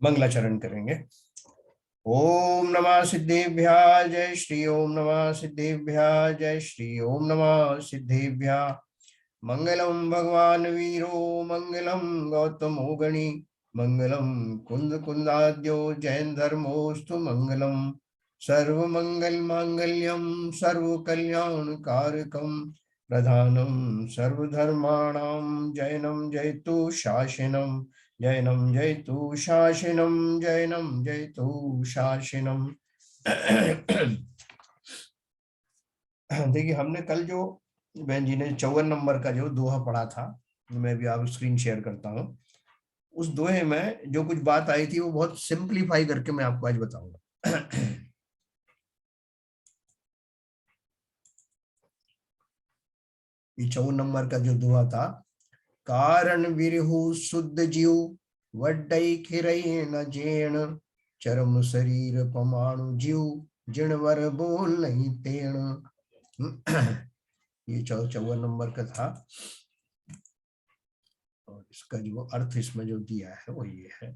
मंगलाचरण करेंगे। ओम नमः सिद्धेभ्यः जय श्री ओम नमः सिद्धेभ्यः जय श्री ओम नमः सिद्धेभ्यः। मंगलम भगवान वीरो मंगलम गौतमो गणी मंगलम कुंद कुंदाद्यो जैन धर्मोस्तु मंगलम। सर्व मंगल मांगल्यम सर्व कल्याण कारकम प्रधानम सर्वधर्माणां जैनम जयतु शासनम जैनम जयतु शासनम जैनम जयतु शासनम। देखिए हमने कल जो बहन जी ने 54 नंबर का जो दोहा पढ़ा था, मैं भी आप स्क्रीन शेयर करता हूँ। उस दोहे में जो कुछ बात आई थी वो बहुत सिंपलीफाई करके मैं आपको आज बताऊंगा। ये 54 नंबर का जो दोहा था, कारण विरहु शुद्ध जीव वड्डई खिरई न जेण चरम शरीर पमाणु जीव जिणवर बोल नहीं तेण। ये 54 नंबर का था और इसका जो अर्थ इसमें जो दिया है वो ये है।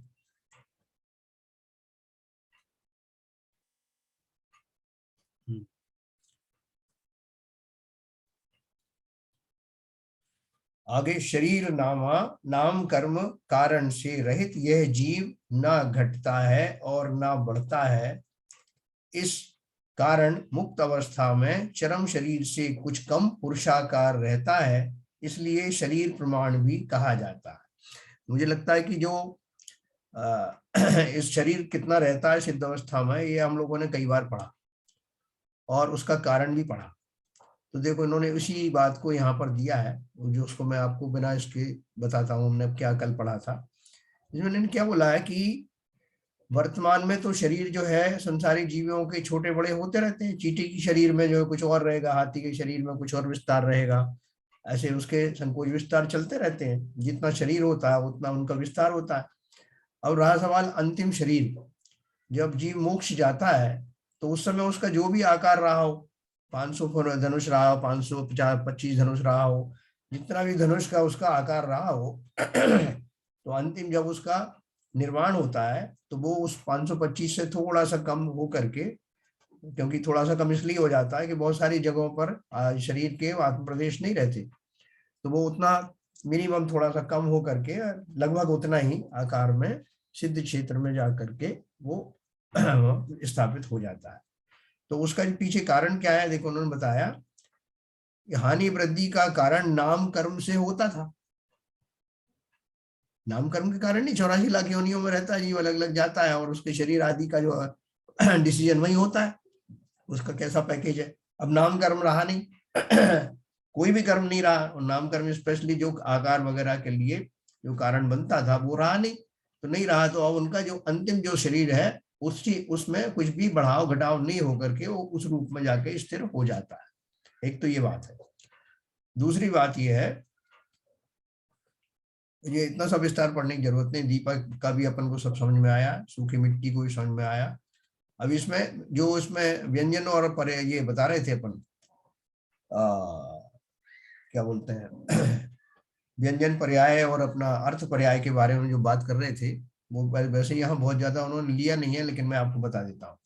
आगे शरीर नामा नाम कर्म कारण से रहित यह जीव ना घटता है और ना बढ़ता है। इस कारण मुक्त अवस्था में चरम शरीर से कुछ कम पुरुषाकार रहता है, इसलिए शरीर प्रमाण भी कहा जाता है। मुझे लगता है कि जो इस शरीर कितना रहता है सिद्ध अवस्था में, ये हम लोगों ने कई बार पढ़ा और उसका कारण भी पढ़ा। तो देखो इन्होंने उसी बात को यहाँ पर दिया है, जो उसको मैं आपको बिना इसके बताता हूँ हमने क्या कल पढ़ा था। इन्होंने क्या बोला है कि वर्तमान में तो शरीर जो है संसारिक जीवों के छोटे बड़े होते रहते हैं। चींटी की शरीर में जो है कुछ और रहेगा, हाथी के शरीर में कुछ और विस्तार रहेगा, ऐसे उसके संकोच विस्तार चलते रहते हैं। जितना शरीर होता है उतना उनका विस्तार होता है। अब रहा सवाल अंतिम शरीर, जब जीव मोक्ष जाता है तो उस समय उसका जो भी आकार रहा हो, 500 धनुष रहा हो, 525 धनुष रहा हो, जितना भी धनुष का उसका आकार रहा हो, तो अंतिम जब उसका निर्माण होता है तो वो उस 525 से थोड़ा सा कम हो करके, क्योंकि थोड़ा सा कम इसलिए हो जाता है कि बहुत सारी जगहों पर शरीर के आत्म प्रदेश नहीं रहते, तो वो उतना मिनिमम थोड़ा सा कम हो करके लगभग उतना ही आकार में सिद्ध क्षेत्र में जा करके वो स्थापित हो जाता है। तो उसका पीछे कारण क्या है, देखो उन्होंने बताया हानि वृद्धि का कारण नाम कर्म से होता था। नाम कर्म के कारण नहीं, 84 लाख योनियों में रहता है जीव, अलग अलग जाता है और उसके शरीर आदि का जो डिसीजन वही होता है, उसका कैसा पैकेज है। अब नाम कर्म रहा नहीं, कोई भी कर्म नहीं रहा, और नाम कर्म स्पेशली जो आकार वगैरह के लिए जो कारण बनता था वो रहा नहीं, तो नहीं रहा, तो अब उनका जो अंतिम जो शरीर है उसमें कुछ भी बढ़ाव घटाव नहीं होकर के वो उस रूप में जाके स्थिर हो जाता है। एक तो ये बात है। दूसरी बात ये है, ये इतना सब विस्तार पढ़ने की जरूरत नहीं, दीपक का भी अपन को सब समझ में आया, सूखी मिट्टी को भी समझ में आया। अब इसमें जो इसमें व्यंजन और पर ये बता रहे थे अपन, क्या बोलते हैं व्यंजन पर्याय और अपना अर्थ पर्याय के बारे में जो बात कर रहे थे, वो वैसे यहाँ बहुत ज्यादा उन्होंने लिया नहीं है, लेकिन मैं आपको बता देता हूँ।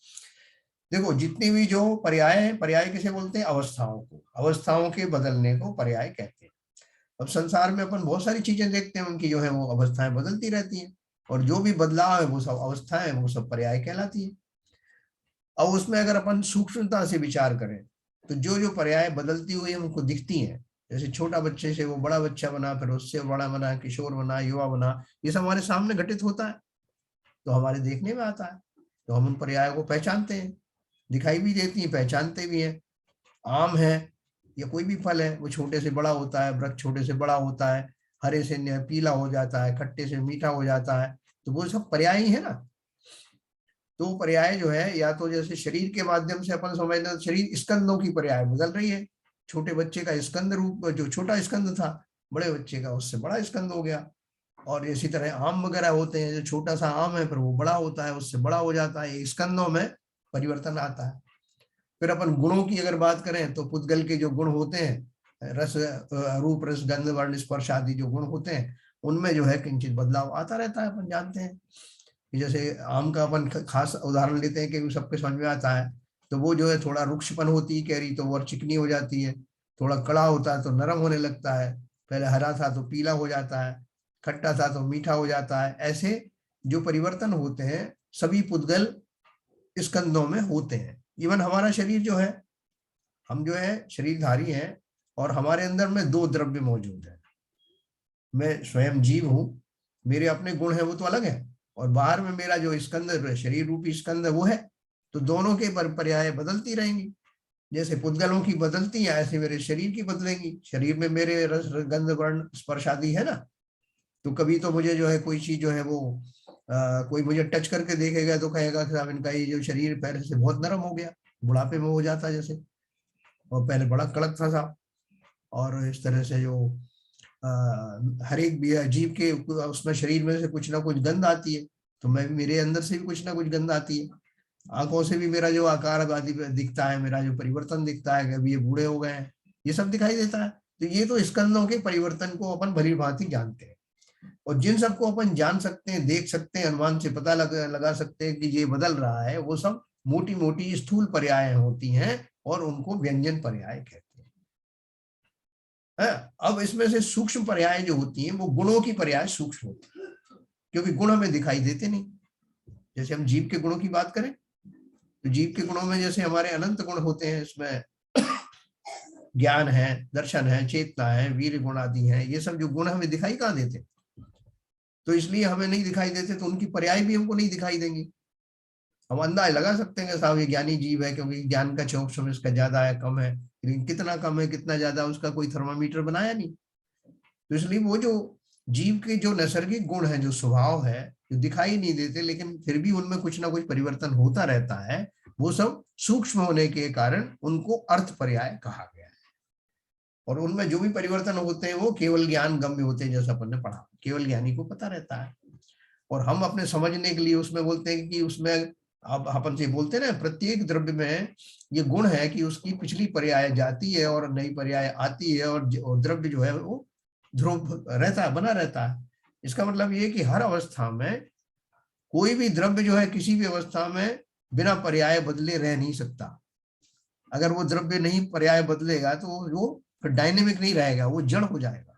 देखो जितनी भी जो पर्याय है, पर्याय किसे बोलते हैं, अवस्थाओं को, अवस्थाओं के बदलने को पर्याय कहते हैं। अब संसार में अपन बहुत सारी चीजें देखते हैं, उनकी जो है वो अवस्थाएं बदलती रहती हैं, और जो भी बदलाव है वो सब अवस्थाएं, वो सब पर्याय कहलाती है। अब उसमें अगर अपन सूक्ष्मता से विचार करें तो जो जो पर्याय बदलती हुई हमको दिखती हैं, जैसे छोटा बच्चे से वो बड़ा बच्चा बना, फिर उससे बड़ा बना, किशोर बना, युवा बना, ये सब हमारे सामने घटित होता है, तो हमारे देखने में आता है, तो हम उन पर्यायों को पहचानते हैं, दिखाई भी देती है, पहचानते भी हैं। आम है या कोई भी फल है, वो छोटे से बड़ा होता है, वृक्ष छोटे से बड़ा होता है, हरे से पीला हो जाता है, खट्टे से मीठा हो जाता है, तो वो सब पर्याय ही है ना। तो पर्याय जो है, या तो जैसे शरीर के माध्यम से अपन समझते हैं, शरीर स्कंदों की पर्याय बदल रही है। छोटे बच्चे का स्कंद रूप, जो छोटा स्कंद था, बड़े बच्चे का उससे बड़ा स्कंद हो गया। और इसी तरह आम वगैरह होते हैं, जो छोटा सा आम है फिर वो बड़ा होता है, उससे बड़ा हो जाता है, स्कंदों में परिवर्तन आता है। फिर अपन गुणों की अगर बात करें तो पुद्गल के जो गुण होते हैं, रस रूप रस गंध वर्ण स्पर्श आदि जो गुण होते हैं, उनमें जो है किंचित बदलाव आता रहता है, अपन जानते हैं। जैसे आम का अपन खास उदाहरण लेते हैं कि सबके समझ में आता है, तो वो जो है थोड़ा रुक्षपन होती है कैरी तो वो और चिकनी हो जाती है, थोड़ा कड़ा होता है तो नरम होने लगता है, पहले हरा था तो पीला हो जाता है, खट्टा था तो मीठा हो जाता है। ऐसे जो परिवर्तन होते हैं सभी पुद्गल स्कंदों में होते हैं। इवन हमारा शरीर जो है, हम जो है शरीरधारी हैं और हमारे अंदर में दो द्रव्य मौजूद है। मैं स्वयं जीव हूं, मेरे अपने गुण है वो तो अलग है, और बाहर में मेरा जो स्कंद शरीर रूपी स्कंद है वो है। तो दोनों के पर्याय बदलती रहेंगी, जैसे पुद्गलों की बदलती है ऐसे मेरे शरीर की बदलेंगी। शरीर में मेरे रस गंध वर्ण स्पर्श आदि है ना, तो कभी तो मुझे जो है कोई चीज जो है वो कोई मुझे टच करके देखेगा तो कहेगा कि साहब इनका ये जो शरीर पहले से बहुत नरम हो गया, बुढ़ापे में हो जाता जैसे, और पहले बड़ा कड़क था साहब। और इस तरह से जो हर एक जीव के उसमें शरीर में से कुछ ना कुछ गंध आती है, तो मैं मेरे अंदर से भी कुछ ना कुछ गंध आती है। आंखों से भी मेरा जो आकार आदि दिखता है, मेरा जो परिवर्तन दिखता है कि अभी ये बूढ़े हो गए हैं, ये सब दिखाई देता है। तो ये तो स्कंदों के परिवर्तन को अपन भली भांति जानते हैं, और जिन सबको अपन जान सकते हैं, देख सकते हैं, अनुमान से पता लगा सकते हैं कि ये बदल रहा है, वो सब मोटी मोटी स्थूल पर्याय होती हैं और उनको व्यंजन पर्याय कहते हैं। अब इसमें से सूक्ष्म पर्याय जो होती हैं वो गुणों की पर्याय सूक्ष्म होती है, क्योंकि गुण हमें दिखाई देते नहीं। जैसे हम जीव के गुणों की बात करें तो जीव के गुणों में जैसे हमारे अनंत गुण होते हैं, इसमें ज्ञान है, दर्शन है, चेतना है, वीर गुण आदि है, ये सब जो गुण हमें दिखाई कहाँ देते, तो इसलिए हमें नहीं दिखाई देते तो उनकी पर्याय भी हमको नहीं दिखाई देंगी। हम अंदाज लगा सकते हैं कि साहब ये ज्ञानी जीव है क्योंकि ज्ञान का चौकसम इसका ज्यादा है कम है, लेकिन कितना कम है कितना ज्यादा उसका कोई थर्मामीटर बनाया नहीं। तो इसलिए वो जो जीव के जो नैसर्गिक गुण है, जो स्वभाव है, जो दिखाई नहीं देते लेकिन फिर भी उनमें कुछ ना कुछ परिवर्तन होता रहता है, वो सब सूक्ष्म होने के कारण उनको अर्थ पर्याय कहा गया है। और उनमें जो भी परिवर्तन होते हैं वो केवल ज्ञान गम्य होते हैं, जैसा अपन ने पढ़ा, केवल ज्ञानी को पता रहता है। और हम अपने समझने के लिए उसमें बोलते हैं कि उसमें अब अपन से बोलते हैं ना, प्रत्येक द्रव्य में ये गुण है कि उसकी पिछली पर्याय जाती है और नई पर्याय आती है, और द्रव्य जो है वो ध्रुव रहता है, बना रहता है। इसका मतलब ये कि हर अवस्था में कोई भी द्रव्य जो है किसी भी अवस्था में बिना पर्याय बदले रह नहीं सकता। अगर वो द्रव्य नहीं पर्याय बदलेगा तो वो फिर डायनेमिक नहीं रहेगा, वो जड़ हो जाएगा।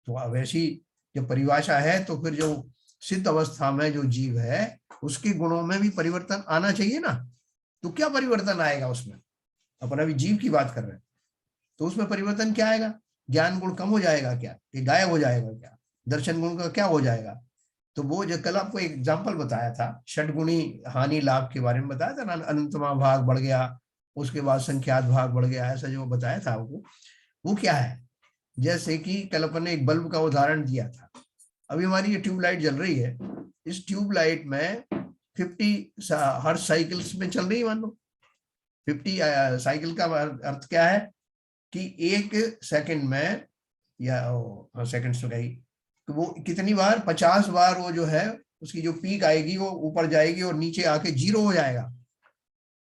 तो वैसी जब परिभाषा है तो फिर जो सिद्ध अवस्था में जो जीव है उसके गुणों में भी परिवर्तन आना चाहिए ना। तो क्या परिवर्तन आएगा उसमें, अपन अभी जीव की बात कर रहे हैं, तो उसमें परिवर्तन क्या आएगा? ज्ञान गुण कम हो जाएगा क्या, कि गायब हो जाएगा क्या? दर्शन गुण का क्या हो जाएगा? तो वो जो कल आपको एग्जाम्पल बताया था षटगुणी हानि लाभ के बारे में बताया था ना, अनंतमा भाग बढ़ गया, उसके बाद संख्यात भाग बढ़ गया, ऐसा जो बताया था वो क्या है? जैसे कि कल अपन ने एक बल्ब का उदाहरण दिया था। अभी हमारी ये ट्यूबलाइट जल रही है, इस ट्यूबलाइट में 50 हर साइकिल्स में चल रही है, मान लो 50 साइकिल का अर्थ क्या है कि एक सेकंड में, या सेकंड से गई तो वो कितनी बार, 50 बार वो जो है उसकी जो पीक आएगी वो ऊपर जाएगी और नीचे आके जीरो हो जाएगा,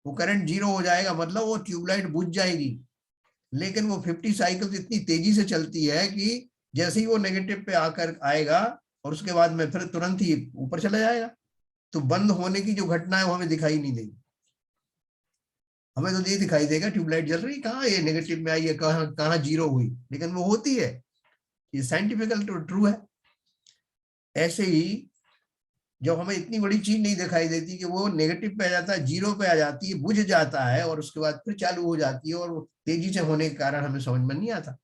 वो करंट जीरो हो जाएगा, मतलब वो ट्यूबलाइट बुझ जाएगी। लेकिन वो 50 साइकिल्स इतनी तेजी से चलती है कि जैसे ही वो नेगेटिव पे आकर आएगा और उसके बाद में फिर तुरंत ही ऊपर चला जाएगा। तो बंद होने की जो घटना है वो हमें दिखाई नहीं देगी, हमें तो ये दिखाई देगा ट्यूबलाइट जल रही, कहाँ ये नेगेटिव में आई है, कहाँ कहाँ जीरो हुई, लेकिन वो होती है। ये साइंटिफिकल ट्रू है। ऐसे ही जब हमें इतनी बड़ी चीज नहीं दिखाई देती कि वो नेगेटिव पे आ जाता है, जीरो पे आ जाती है, बुझ जाता है और उसके बाद फिर चालू हो जाती है, और तेजी से होने के कारण हमें समझ में नहीं आता,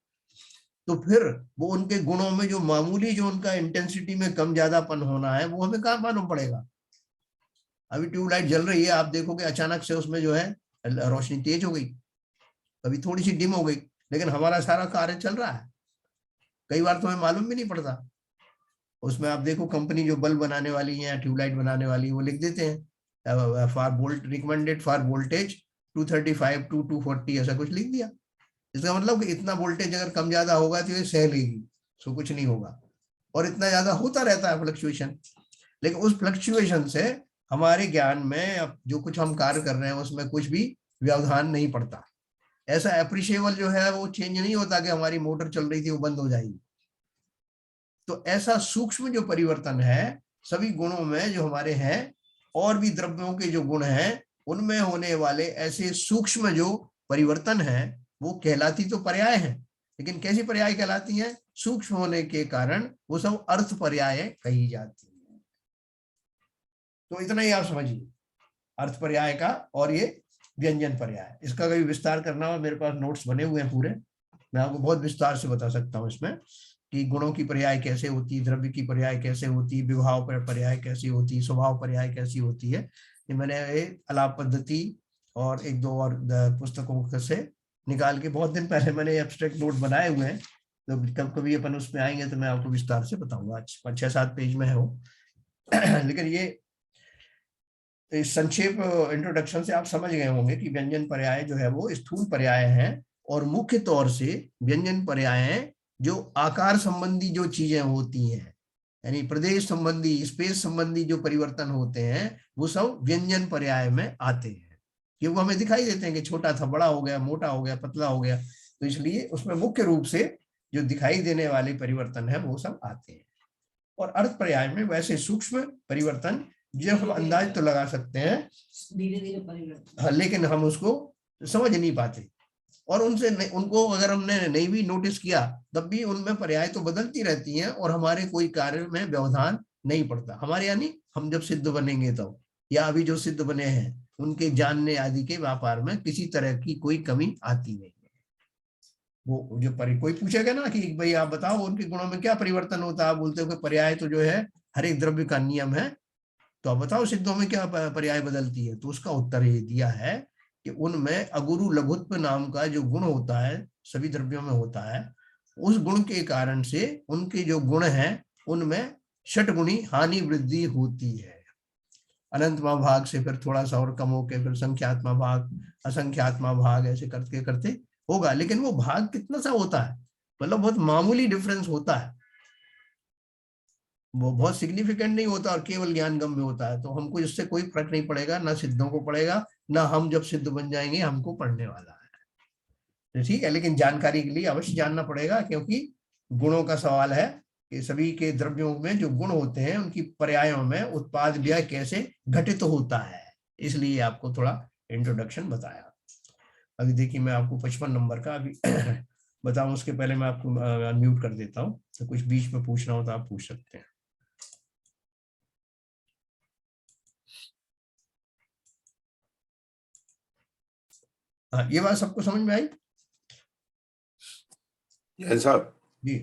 तो फिर वो उनके गुणों में जो मामूली जो उनका इंटेंसिटी में कम ज्यादापन होना है वो हमें कहाँ मालूम पड़ेगा। अभी ट्यूबलाइट जल रही है, आप देखोगे अचानक से उसमें जो है रोशनी तेज हो गई, कभी थोड़ी सी डिम हो गई, लेकिन हमारा सारा कार्य चल रहा है, कई बार तो हमें मालूम भी नहीं पड़ता। उसमें आप देखो कंपनी जो बल्ब बनाने वाली है, ट्यूबलाइट बनाने वाली है, वो लिख देते हैं for volt recommended for voltage 235 to 240, ऐसा कुछ लिख दिया। इसका मतलब कि इतना वोल्टेज अगर कम ज्यादा होगा तो ये सह लेगी, सो कुछ नहीं होगा, और इतना ज्यादा होता रहता है फ्लक्चुएशन। लेकिन उस फ्लक्चुएशन से हमारे ज्ञान में अब जो कुछ हम कार्य कर रहे हैं उसमें कुछ भी व्यवधान नहीं पड़ता। ऐसा एप्रिशिएबल जो है वो चेंज नहीं होता कि हमारी मोटर चल रही थी वो बंद हो जाएगी। तो ऐसा सूक्ष्म जो परिवर्तन है सभी गुणों में जो हमारे हैं और भी द्रव्यों के जो गुण हैं उनमें होने वाले ऐसे सूक्ष्म जो परिवर्तन है वो कहलाती तो पर्याय है, लेकिन कैसी पर्याय कहलाती है? सूक्ष्म होने के कारण वो सब अर्थ पर्याय कही जाती है। तो इतना ही आप समझिए अर्थ पर्याय का और ये व्यंजन पर्याय। इसका कभी विस्तार करना हो, मेरे पास नोट्स बने हुए हैं पूरे, मैं आपको बहुत विस्तार से बता सकता हूँ इसमें कि गुणों की पर्याय कैसे होती, द्रव्य की पर्याय कैसे होती, विभाव पर पर्याय कैसी होती, स्वभाव पर्याय कैसी होती है। ये मैंने अलाप पद्धति और एक दो और पुस्तकों से निकाल के बहुत दिन पहले मैंने एब्स्ट्रैक्ट नोट बनाए हुए हैं, तो कब कभी अपन उसमें आएंगे तो मैं आपको विस्तार से बताऊंगा। 6-7 पेज में है वो लेकिन ये इस संक्षेप इंट्रोडक्शन से आप समझ गए होंगे कि व्यंजन पर्याय जो है वो स्थूल पर्याय हैं, और मुख्य तौर से व्यंजन पर्याय जो आकार संबंधी जो चीजें होती हैं, यानी प्रदेश संबंधी, स्पेस संबंधी जो परिवर्तन होते हैं वो सब व्यंजन पर्याय में आते हैं। कि वो हमें दिखाई देते हैं कि छोटा था, बड़ा हो गया, मोटा हो गया, पतला हो गया, तो इसलिए उसमें मुख्य रूप से जो दिखाई देने वाले परिवर्तन है वो सब आते हैं। और अर्थ पर्याय में वैसे सूक्ष्म परिवर्तन जो हम अंदाज तो लगा सकते हैं धीरे धीरे परिवर्तन, हाँ, लेकिन हम उसको समझ नहीं पाते, और उनसे उनको अगर हमने नहीं भी नोटिस किया तब भी उनमें पर्याय तो बदलती रहती हैं और हमारे कोई कार्य में व्यवधान नहीं पड़ता हमारे, यानी हम जब सिद्ध बनेंगे तो, या अभी जो सिद्ध बने हैं उनके जानने आदि के व्यापार में किसी तरह की कोई कमी आती नहीं। वो जो कोई पूछेगा ना कि भाई आप बताओ उनके गुणों में क्या परिवर्तन होता है, आप बोलते हो कि पर्याय तो जो है हर एक द्रव्य का नियम है, तो आप बताओ सिद्धों में क्या पर्याय बदलती है? तो उसका उत्तर ये दिया है कि उनमें अगुरु लघुत्व नाम का जो गुण होता है सभी द्रव्यों में होता है, उस गुण के कारण से उनके जो गुण हैं उनमें षटगुणी हानि वृद्धि होती है। अनंतमा भाग से फिर थोड़ा सा और कम होके फिर संख्यात्मा भाग, असंख्यात्मा भाग, ऐसे करते करते होगा, लेकिन वो भाग कितना सा होता है, मतलब बहुत मामूली डिफरेंस होता है, वो बहुत सिग्निफिकेंट नहीं होता और केवल ज्ञान गम में होता है। तो हमको इससे कोई फर्क नहीं पड़ेगा, ना सिद्धों को पड़ेगा, ना हम जब सिद्ध बन जाएंगे हमको पढ़ने वाला है। तो ठीक है, लेकिन जानकारी के लिए अवश्य जानना पड़ेगा, क्योंकि गुणों का सवाल है कि सभी के द्रव्यों में जो गुण होते हैं उनकी पर्यायों में उत्पाद व्यय कैसे घटित होता है, इसलिए आपको थोड़ा इंट्रोडक्शन बताया। अभी देखिए मैं आपको 55 नंबर का अभी बताऊं, उसके पहले मैं आपको अनम्यूट कर देता हूं, तो कुछ बीच में पूछना हो तो आप पूछ सकते हैं। हाँ, ये बात सबको समझ में आई? साहब जी,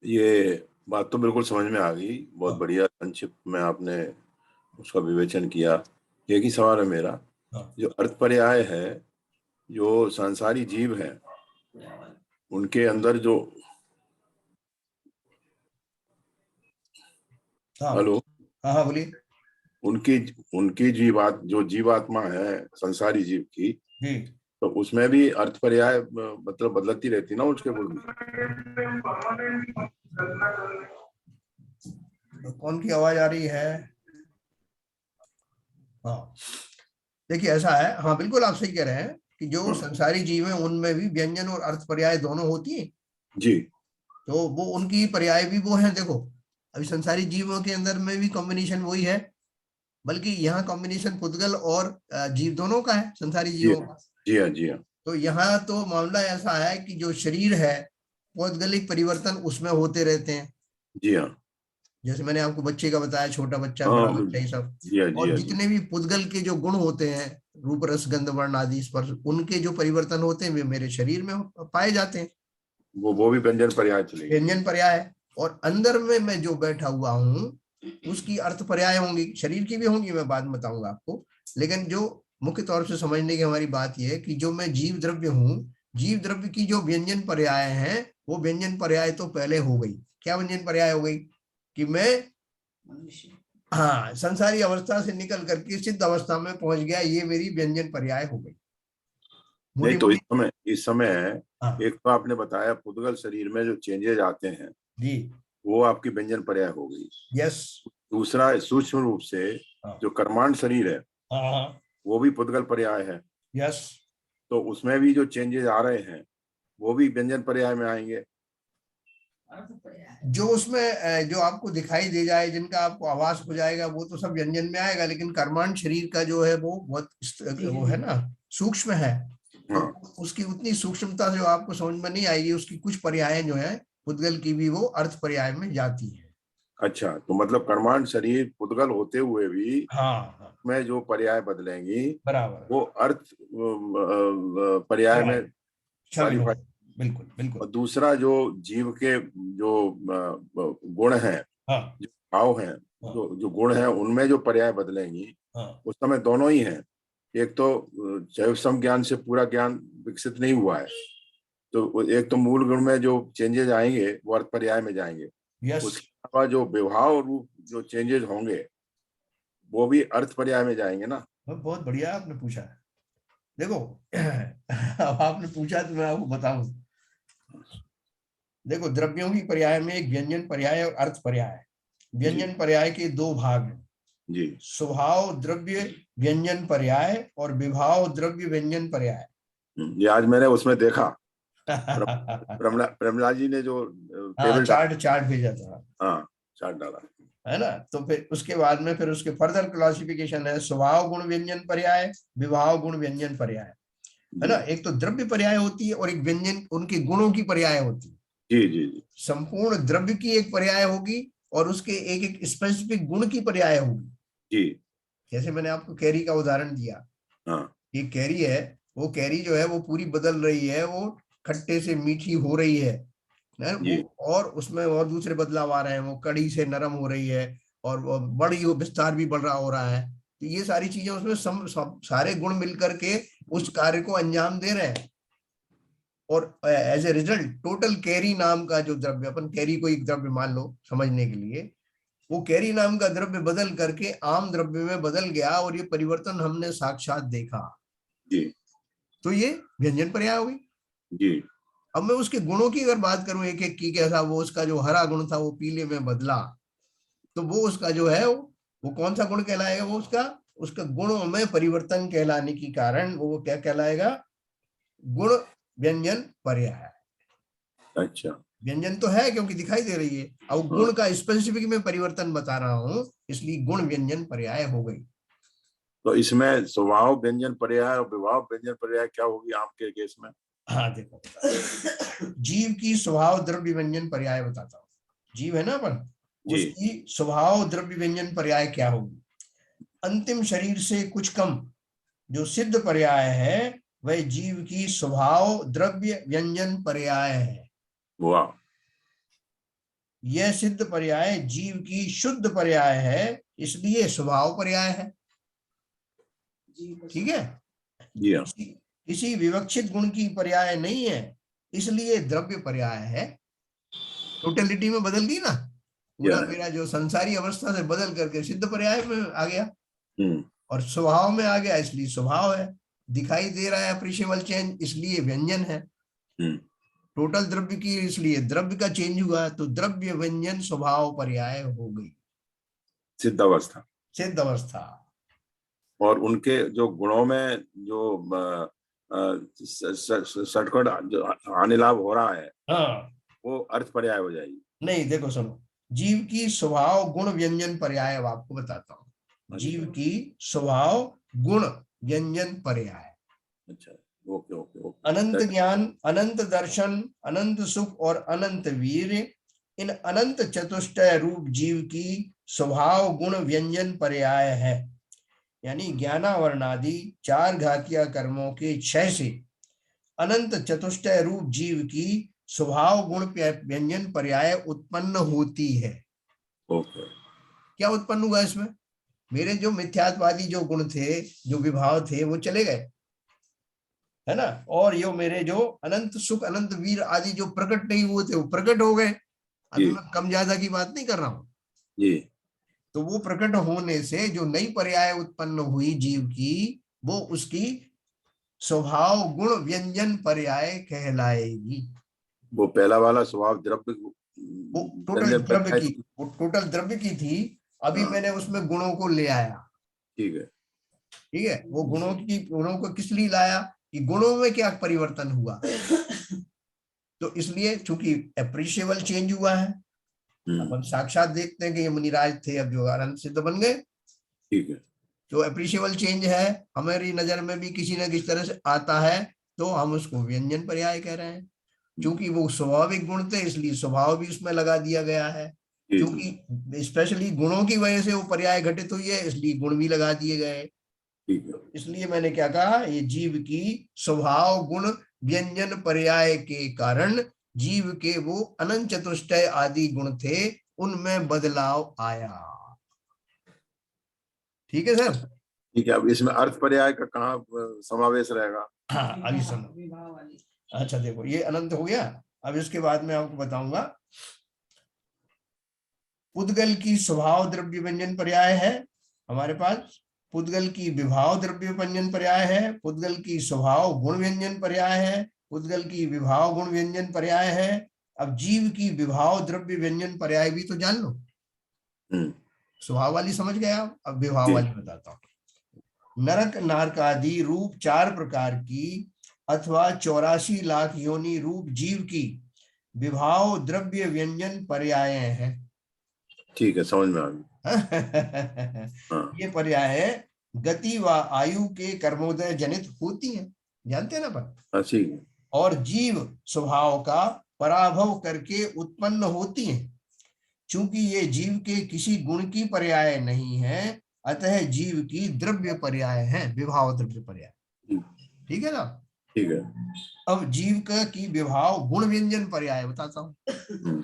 ये बात तो बिल्कुल समझ में आ गई, बहुत बढ़िया संक्षिप्त में आपने उसका विवेचन किया। एक ही सवाल है मेरा, जो अर्थ पर्याय है, जो सांसारी जीव है उनके अंदर जो हेलो, हाँ बोलिए। उनकी जो जीवात्मा है संसारी जीव की, जी, तो उसमें भी अर्थ पर्याय मतलब बदलती रहती ना उसके गुण में। तो कौन की आवाज आ रही है? हाँ, देखिए ऐसा है, हाँ बिल्कुल आप सही कह रहे हैं कि जो संसारी जीव है उनमें भी व्यंजन और अर्थ पर्याय दोनों होती है जी, तो वो उनकी पर्याय भी वो है। देखो अभी संसारी जीवों के अंदर में भी कॉम्बिनेशन वही है, बल्कि यहाँ कॉम्बिनेशन पुद्गल और जीव दोनों का है, संसारी जी, जीवों का। जी हाँ, जी हाँ। तो यहाँ तो मामला ऐसा है कि जो शरीर है पौद्गलिक परिवर्तन उसमें होते रहते हैं, जी हाँ, जैसे मैंने आपको बच्चे का बताया, छोटा बच्चा, बड़ा हाँ, बच्चा, ये सब। जी हाँ, जी और हाँ, जी। जितने भी पुद्गल के जो गुण होते हैं, रूप रस गंध वर्ण आदि स्पर्श, उनके जो परिवर्तन होते हैं वे मेरे शरीर में पाए जाते हैं, वो भी व्यंजन पर्याय चलेगी। व्यंजन पर्याय है। और अंदर में मैं जो बैठा हुआ हूँ उसकी अर्थ पर्याय होंगी, शरीर की भी होंगी, मैं बाद में बताऊंगा आपको। लेकिन जो मुख्य तौर से समझने की हमारी बात यह है कि जो मैं जीव द्रव्य हूँ, जीव द्रव्य की जो व्यंजन पर्याय है वो व्यंजन पर्याय तो पहले हो गई। क्या व्यंजन पर्याय हो गई? कि मैं हाँ संसारी अवस्था से निकल करके सिद्ध अवस्था में पहुंच गया, ये मेरी व्यंजन पर्याय हो गई। नहीं तो इस समय हाँ एक तो आपने बताया पुद्गल शरीर में जो चेंजेस आते हैं जी, वो आपकी व्यंजन पर्याय हो गई। यस, दूसरा सूक्ष्म रूप से जो कर्मांड शरीर है हाँ, वो भी पुद्गल पर्याय है, यस, तो उसमें भी जो चेंजेस आ रहे हैं वो भी व्यंजन पर्याय में आएंगे। जो उसमें जो आपको दिखाई दे जाए, जिनका आपको आवाज हो जाएगा, वो तो सब व्यंजन में आएगा, लेकिन कर्मांड शरीर का जो है वो बहुत वो है ना, सूक्ष्म है। तो उसकी उतनी सूक्ष्मता जो आपको समझ में नहीं आएगी, उसकी कुछ पर्याय जो है पुद्गल की भी वो अर्थ पर्याय में जाती है। अच्छा, तो मतलब कर्मांड शरीर पुद्गल होते हुए भी हाँ, में जो पर्याय बदलेंगी बराबर, वो अर्थ पर्याय में शामिल हो, क्वालिफाई। बिल्कुल बिल्कुल। और दूसरा जो जीव के जो गुण हैं, हाँ, जो भाव हैं, जो जो गुण हैं, उनमें जो पर्याय बदलेंगी उस समय दोनों ही हैं। एक तो जैव सम ज्ञान से पूरा ज्ञान विकसित नहीं हुआ है, तो एक तो मूल गुण में जो चेंजेस आएंगे वो अर्थ पर्याय में जाएंगे। यस, उसके अलावा जो विभाव रूप जो चेंजेस होंगे वो भी अर्थ पर्याय में जाएंगे ना। बहुत बढ़िया आपने पूछा है। देखो अब आपने पूछा तो मैं आपको बताऊं। देखो, द्रव्यों की पर्याय में एक व्यंजन पर्याय और अर्थ पर्याय है। व्यंजन पर्याय के दो भाग हैं जी। स्वभाव द्रव्य व्यंजन पर्याय और विभाव द्रव्य व्यंजन पर्याय। ये आज मैंने उसमें देखा, प्रमला जी ने जो हाँ, टेबल चार्ट डाला। चार्ट भेजा था, हाँ, चार्ट डाला। है ना। तो फिर उसके बाद में फिर उसके फर्दर क्लासिफिकेशन है स्वभाव गुण व्यंजन पर्याय, विभाव गुण व्यंजन पर्याय, है ना। एक तो द्रव्य पर्याय होती है और एक व्यंजन उनके गुणों की पर्याय होती है। जी जी जी। संपूर्ण द्रव्य की एक पर्याय होगी और उसके एक एक स्पेसिफिक गुण की पर्याय होगी। जी। जैसे मैंने आपको कैरी का उदाहरण दिया, हाँ ये कैरी है, वो कैरी जो है वो पूरी बदल रही है, वो खट्टे से मीठी हो रही है वो, जी और उसमें और दूसरे बदलाव आ रहे हैं, वो कड़ी से नरम हो रही है और वो बड़ी विस्तार भी बढ़ रहा हो रहा है। तो ये सारी चीजें उसमें सारे गुण मिलकर के उस कार्य को अंजाम दे रहे हैं। और as a result total carry नाम का जो द्रव्य, अपन कैरी को एक द्रव्य मान लो समझने के लिए, वो कैरी नाम का द्रव्य बदल करके आम द्रव्य में बदल गया और ये परिवर्तन हमने साक्षात देखा। जी तो ये व्यंजन पर्याय हो गई। जी। अब मैं उसके गुणों की अगर बात करूं एक एक की, कैसा वो उसका जो हरा गुण था वो पीले में बदला, तो वो उसका जो है वो कौन सा गुण कहलाएगा, वो उसका उसका गुणों में परिवर्तन कहलाने के कारण वो क्या कहलाएगा, गुण व्यंजन पर्याय। अच्छा। व्यंजन तो है क्योंकि दिखाई दे रही है, अब हाँ, गुण का स्पेसिफिक में परिवर्तन बता रहा हूं, इसलिए गुण व्यंजन पर्याय हो गई। तो इसमें स्वभाव व्यंजन पर्याय और विभाव व्यंजन पर्याय क्या होगी आपके केस में? हाँ देखो, जीव की स्वभाव द्रव्य व्यंजन पर्याय बताता हूँ। जीव है ना अपन, जी। उसकी स्वभाव द्रव्य व्यंजन पर्याय क्या होगी। अंतिम शरीर से कुछ कम जो सिद्ध पर्याय है वह जीव की स्वभाव द्रव्य व्यंजन पर्याय है। वाह। यह सिद्ध पर्याय जीव की शुद्ध पर्याय है, इसलिए स्वभाव पर्याय है। ठीक है। जी हाँ। किसी विवक्षित गुण की पर्याय नहीं है, इसलिए द्रव्य पर्याय है। टोटलिटी में बदल गई ना, पूरा है। मेरा जो संसारी अवस्था से बदल करके सिद्ध पर्याय में आ गया हम्म। और स्वभाव में आ गया, इसलिए स्वभाव है। दिखाई दे रहा है अप्रिशिएबल चेंज, इसलिए व्यंजन है। हम्म। टोटल द्रव्य की, इसलिए द्रव्य का चेंज हुआ, तो द्रव्य व्यंजन स्वभाव पर्याय हो गई, सिद्ध अवस्था। सिद्ध अवस्था। और उनके जो गुणों में जो सटकट जो हानि लाभ हो रहा है हाँ, वो अर्थ पर्याय हो जाएगी। नहीं देखो सुनो, जीव की स्वभाव गुण व्यंजन पर्याय अब आपको बताता हूं। अच्छा। जीव की स्वभाव गुण व्यंजन पर्याय। अच्छा। Okay okay okay. अनंत ज्ञान, अनंत दर्शन, अनंत सुख और अनंत वीर, इन अनंत चतुष्टय रूप जीव की स्वभाव गुण व्यंजन पर्याय है। यानी ज्ञानावरणादि चार घातिया कर्मों के क्षय से अनंत चतुष्टय रूप जीव की स्वभाव गुण व्यंजन पर्याय उत्पन्न होती है। ओके। क्या उत्पन्न हुआ इसमें, मेरे जो मिथ्यात्वादी जो गुण थे, जो विभाव थे, वो चले गए, है ना। और यो मेरे जो अनंत सुख अनंत वीर आदि जो प्रकट नहीं हुए थे वो प्रकट हो गए। अभी जी मैं कम ज्यादा की बात नहीं कर रहा हूं। जी। तो वो प्रकट होने से जो नई पर्याय उत्पन्न हुई जीव की, वो उसकी स्वभाव गुण व्यंजन पर्याय कहलाएगी। वो पहला वाला स्वभाव द्रव्य वो टोटल व्यंजन द्रव्य पर्याय की, थी। वो टोटल द्रव्य की थी। अभी हाँ मैंने उसमें गुणों को ले आया। ठीक है। ठीक है, वो गुणों को किस लिए लाया, कि गुणों में क्या परिवर्तन हुआ। तो इसलिए चूंकि अप्रिशिएबल चेंज हुआ है, अब हम साक्षात देखते हैं कि ये मुनिराज थे, अब जो अनंत सिद्ध बन गए। ठीक है। जो अप्रिशिएबल चेंज है हमारी नजर में भी किसी न किसी तरह से आता है, तो हम उसको व्यंजन पर्याय कह रहे हैं। क्योंकि वो स्वाभाविक गुण थे इसलिए स्वभाव भी उसमें लगा दिया गया है। क्योंकि स्पेशली गुणों की वजह से वो पर्याय घटित हुई है इसलिए गुण भी लगा दिए गए। ठीक है। इसलिए मैंने क्या कहा, ये जीव की स्वभाव गुण व्यंजन पर्याय के कारण जीव के वो अनंत चतुष्टय आदि गुण थे, उनमें बदलाव आया। ठीक है सर? ठीक है। अब इसमें अर्थ पर्याय का कहाँ समावेश रहेगा? हाँ अभी सुनो। अच्छा देखो, ये अनंत हो गया। अब इसके बाद में आपको बताऊंगा, पुद्गल की स्वभाव द्रव्य व्यंजन पर्याय है हमारे पास, पुद्गल की विभाव द्रव्य व्यंजन पर्याय है, पुद्गल की स्वभाव गुण व्यंजन पर्याय है, पुद्गल की विभाव गुण व्यंजन पर्याय है। अब जीव की विभाव द्रव्य व्यंजन पर्याय भी तो जान लो। स्वभाव वाली समझ गए आप, अब विभाव वाली बताता हूं। नरक नारकादि रूप 4 प्रकार की अथवा 84 लाख योनि रूप जीव की विभाव द्रव्य व्यंजन पर्याय है। ठीक है, समझ में आ गया। हाँ। ये पर्याय गति व आयु के कर्मोदय जनित होती हैं, जानते हैं ना पर? ठीक है। और जीव स्वभाव का पराभव करके उत्पन्न होती हैं। चूंकि ये जीव के किसी गुण की पर्याय नहीं है, अतः जीव की द्रव्य पर्याय है, विभाव द्रव्य पर्याय। ठीक है ना? ठीक है। अब जीव का की विभाव गुण व्यंजन पर्याय बताता हूं।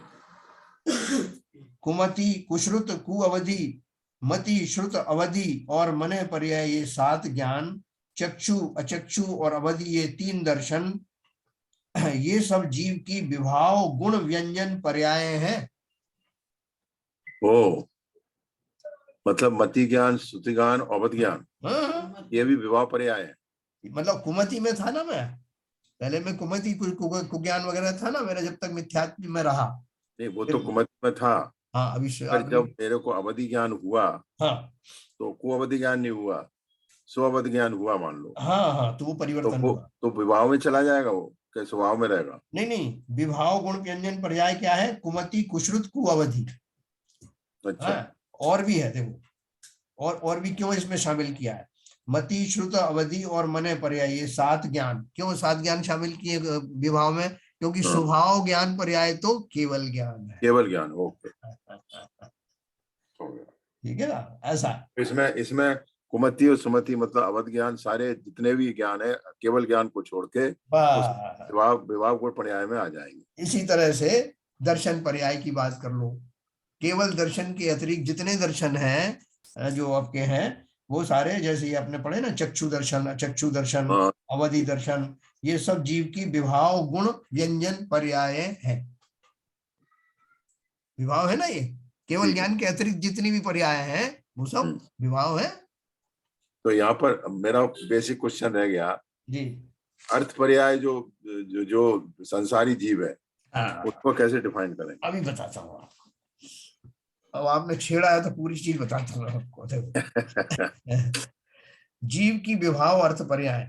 कुमति कुश्रुत कुअवधि मति श्रुत अवधि और मन पर्याय ये 7 ज्ञान, चक्षु अचक्षु और अवधि ये 3 दर्शन, ये सब जीव की विभाव गुण व्यंजन पर्याय हैं। ओ, मतलब मति ज्ञान, श्रुति ज्ञान, अवध ज्ञान, ये भी विभाव पर्याय है। मतलब कुमति में था ना, मैं पहले में कुमति कुज्ञान वगैरह था ना मेरा, जब तक मिथ्यात्व में रहा। नहीं, वो तो कुमति में था। हाँ अभी जब मेरे को अवधि ज्ञान हुआ, हाँ, तो कुअवधि ज्ञान नहीं हुआ, स्वअवधि ज्ञान हुआ मान लो। हाँ हाँ, तो वो परिवर्तन हुआ। तो विभाव में चला जाएगा, वो क्या स्वभाव में रहेगा? नहीं नहीं, विभाव गुण व्यंजन पर्याय क्या है? कुमति कुश्रुत कुअवधि। अच्छा। हाँ, और भी है देखो, और भी क्यों इसमें शामिल किया है? मति श्रुत अवधि और मन पर्याय ये 7 ज्ञान, क्यों 7 ज्ञान शामिल किए विभाव में? क्योंकि स्वभाव ज्ञान पर्याय तो केवल ज्ञान है। केवल ज्ञान, ओके। ठीक है ना? ऐसा इसमें कुमति और सुमति मतलब अवध ज्ञान, सारे जितने भी ज्ञान है केवल ज्ञान को छोड़ के विभाव गुण पर्याय में आ जाएंगे। इसी तरह से दर्शन पर्याय की बात कर लो, केवल दर्शन के अतिरिक्त जितने दर्शन हैं जो आपके हैं, वो सारे जैसे ये आपने पढ़े ना, चक्षु दर्शन, अचक्षु दर्शन, अवधि दर्शन, ये सब जीव की विभाव गुण व्यंजन पर्याय है। विभाव है ना, ये केवल ज्ञान के अतिरिक्त जितनी भी पर्याय हैं वो सब विभाव है। तो यहाँ पर मेरा बेसिक क्वेश्चन रह गया जी, अर्थ पर्याय जो जो जो संसारी जीव है, उसको कैसे डिफाइन करेंगे? अभी बताता हूँ आपको। अब आपने छेड़ा है तो पूरी चीज बताता हूँ आपको। जीव की विभाव अर्थ पर्याय,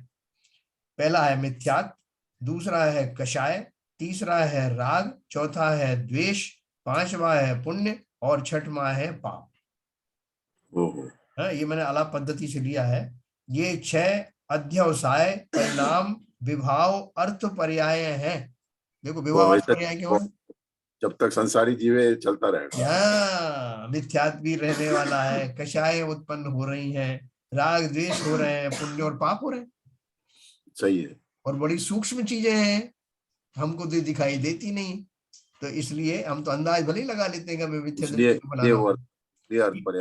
पहला है मिथ्यात्व, दूसरा है कषाय, तीसरा है राग, चौथा है द्वेष, पांचवा है पुण्य और छठवां है पाप। ये मैंने आलाप पद्धति से लिया है। ये 6 अध्यवसाय परिणाम विभाव अर्थ पर्याय हैं। देखो विभाव अर्थ पर्याय क्यों है? जब तक संसारी जीवे चलता रहेगा। मिथ्यात्व भी रहने वाला है, कषाय उत्पन्न हो रही हैं, राग द्वेष हो रहे हैं, पुण्य और पाप हो रहे हैं। सही है। और बड़ी सूक्ष्म चीजें हैं, हमको तो दिखाई देती नहीं, तो इसलिए हम तो अंदाज भले ही लगा लेते हैं कि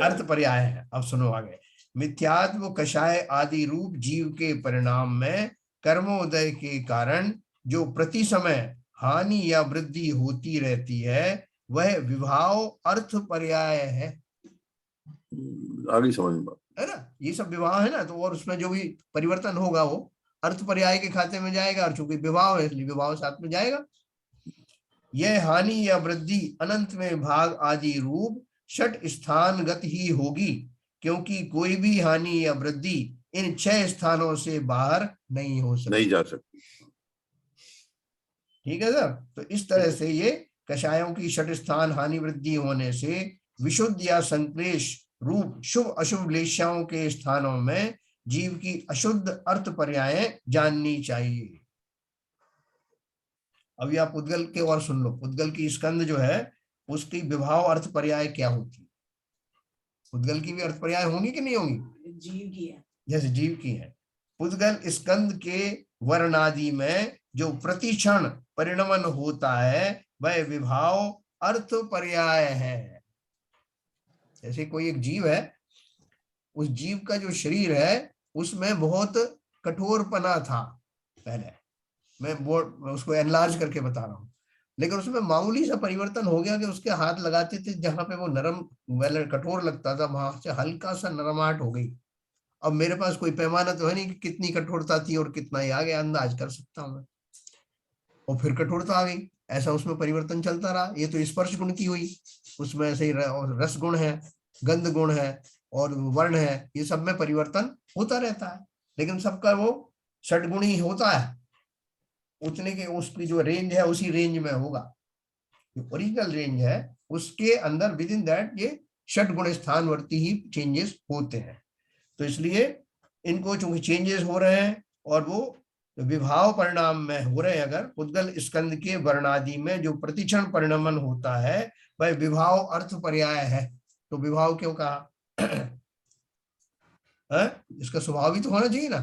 अर्थ पर्याय है। अब सुनो आगे, मिथ्यात्व कषाय आदि रूप जीव के परिणाम में कर्मोदय के कारण जो प्रति समय हानि या वृद्धि होती रहती है, वह विभाव अर्थ पर्याय है। आगे समझ में है ना? ये सब विवाह है ना, तो और उसमें जो भी परिवर्तन होगा वो अर्थ पर्याय के खाते में जाएगा, और चूंकि विवाह है इसलिए विवाह साथ में जाएगा। यह हानि या वृद्धि अनंत में भाग आदि रूप षट स्थानगत ही होगी, क्योंकि कोई भी हानि या वृद्धि इन 6 स्थानों से बाहर नहीं हो सकती, नहीं जा सकती। ठीक है सर। तो इस तरह से ये कषायों की षट स्थान हानि वृद्धि होने से विशुद्ध या संक्लेश रूप शुभ अशुभ लेशाओं के स्थानों में जीव की अशुद्ध अर्थ पर्याय जाननी चाहिए। अभी आप उद्गल के और सुन लो, उद्गल की स्कंद जो है उसकी विभाव अर्थ पर्याय क्या होती है। उद्गल की भी अर्थ पर्याय होंगी कि नहीं होंगी? जीव की है, जैसे जीव की है। उद्गल स्कंद के वर्णादि में जो प्रतिक्षण परिणमन होता है वह विभाव अर्थ पर्याय है। जैसे कोई एक जीव है, उस जीव का जो शरीर है उसमें बहुत कठोरपना था पहले, मैं उसको एनलार्ज करके बता रहा हूँ, लेकिन उसमें मामूली सा परिवर्तन हो गया कि उसके हाथ लगाते थे जहां पे वो नरम कठोर लगता था वहां से हल्का सा नरमाहट हो गई। अब मेरे पास कोई पैमाना तो है नहीं कि कितनी कठोरता थी और कितना ही आ गया, अंदाज कर सकता हूं मैं। और फिर कठोरता आ गई, ऐसा उसमें परिवर्तन चलता रहा। ये तो स्पर्श गुण की हुई, उसमें ऐसे ही रस गुण है, गंध गुण है और वर्ण है, ये सब में परिवर्तन होता रहता है, लेकिन सबका वो षटगुणी होता है, उतने के उसकी जो रेंज है उसी रेंज में होगा। जो ओरिजिनल रेंज है उसके अंदर विद इन दैट ये षट गुण स्थानवर्ती ही चेंजेस होते हैं। तो इसलिए इनको चूंकि चेंजेस हो रहे हैं और वो विभाव परिणाम में हो रहे हैं, अगर उद्गल स्कंद के वर्णादि में जो प्रतिक्षण परिणमन होता है वह विभाव अर्थ पर्याय है। तो विभाव क्यों कहा? इसका स्वभाव भी तो होना चाहिए ना,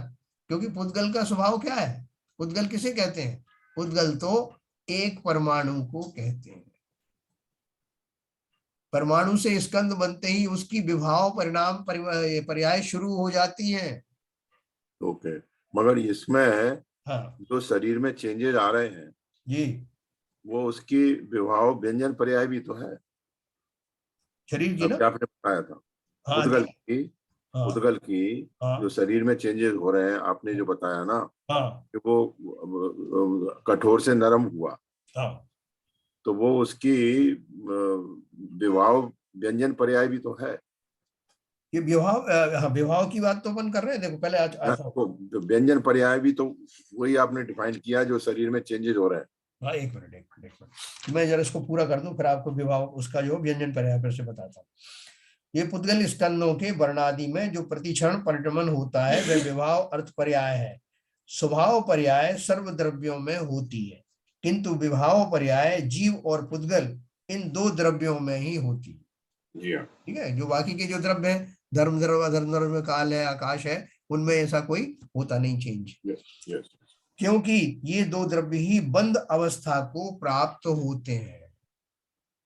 क्योंकि पुद्गल का स्वभाव क्या है? पुद्गल किसे कहते हैं? पुद्गल तो एक परमाणु को कहते हैं। परमाणु से स्कंद बनते ही उसकी विभाव परिणाम पर्याय शुरू हो जाती है। ओके, मगर इसमें हाँ जो शरीर में चेंजेस आ रहे हैं जी, वो उसकी विभाव व्यंजन पर्याय भी तो है, शरीर की ना। अभी आपने बताया था। हाँ उद्गल जी, की हाँ उद्गल की जो हाँ शरीर में चेंजेस हो रहे हैं, आपने जो बताया ना हाँ कि वो कठोर से नरम हुआ, हाँ। तो वो उसकी विभाव व्यंजन पर्याय भी तो है ये विभाव, हाँ विभाव की बात तो अपन कर रहे हैं। देखो पहले आज ना। ऐसा, तो व्यंजन पर्याय भी तो वही आपने डिफाइन किया जो शरीर में चेंजेस हो रहे हैं। हाँ एक मिनट एक मिनट एक मिनट, मैं जरा इसको पूरा कर दूं फिर आपको विभाव उसका जो व्यंजन पर्याय फिर से बताता हूँ। ये पुद्गल स्कंदों के वर्णादि में जो प्रतिक्षण परिणमन होता है वह विभाव अर्थ पर्याय है। स्वभाव पर्याय सर्व द्रव्यों में होती है, किंतु विभाव पर्याय जीव और पुद्गल इन दो द्रव्यों में ही होती है। जी हाँ। ठीक है, जो बाकी के जो द्रव्य है, धर्म द्रव्य अधर्म द्रव्य, काल है, आकाश है, उनमें ऐसा कोई होता नहीं चेंज, यस यस। क्योंकि ये दो द्रव्य ही बंद अवस्था को प्राप्त होते हैं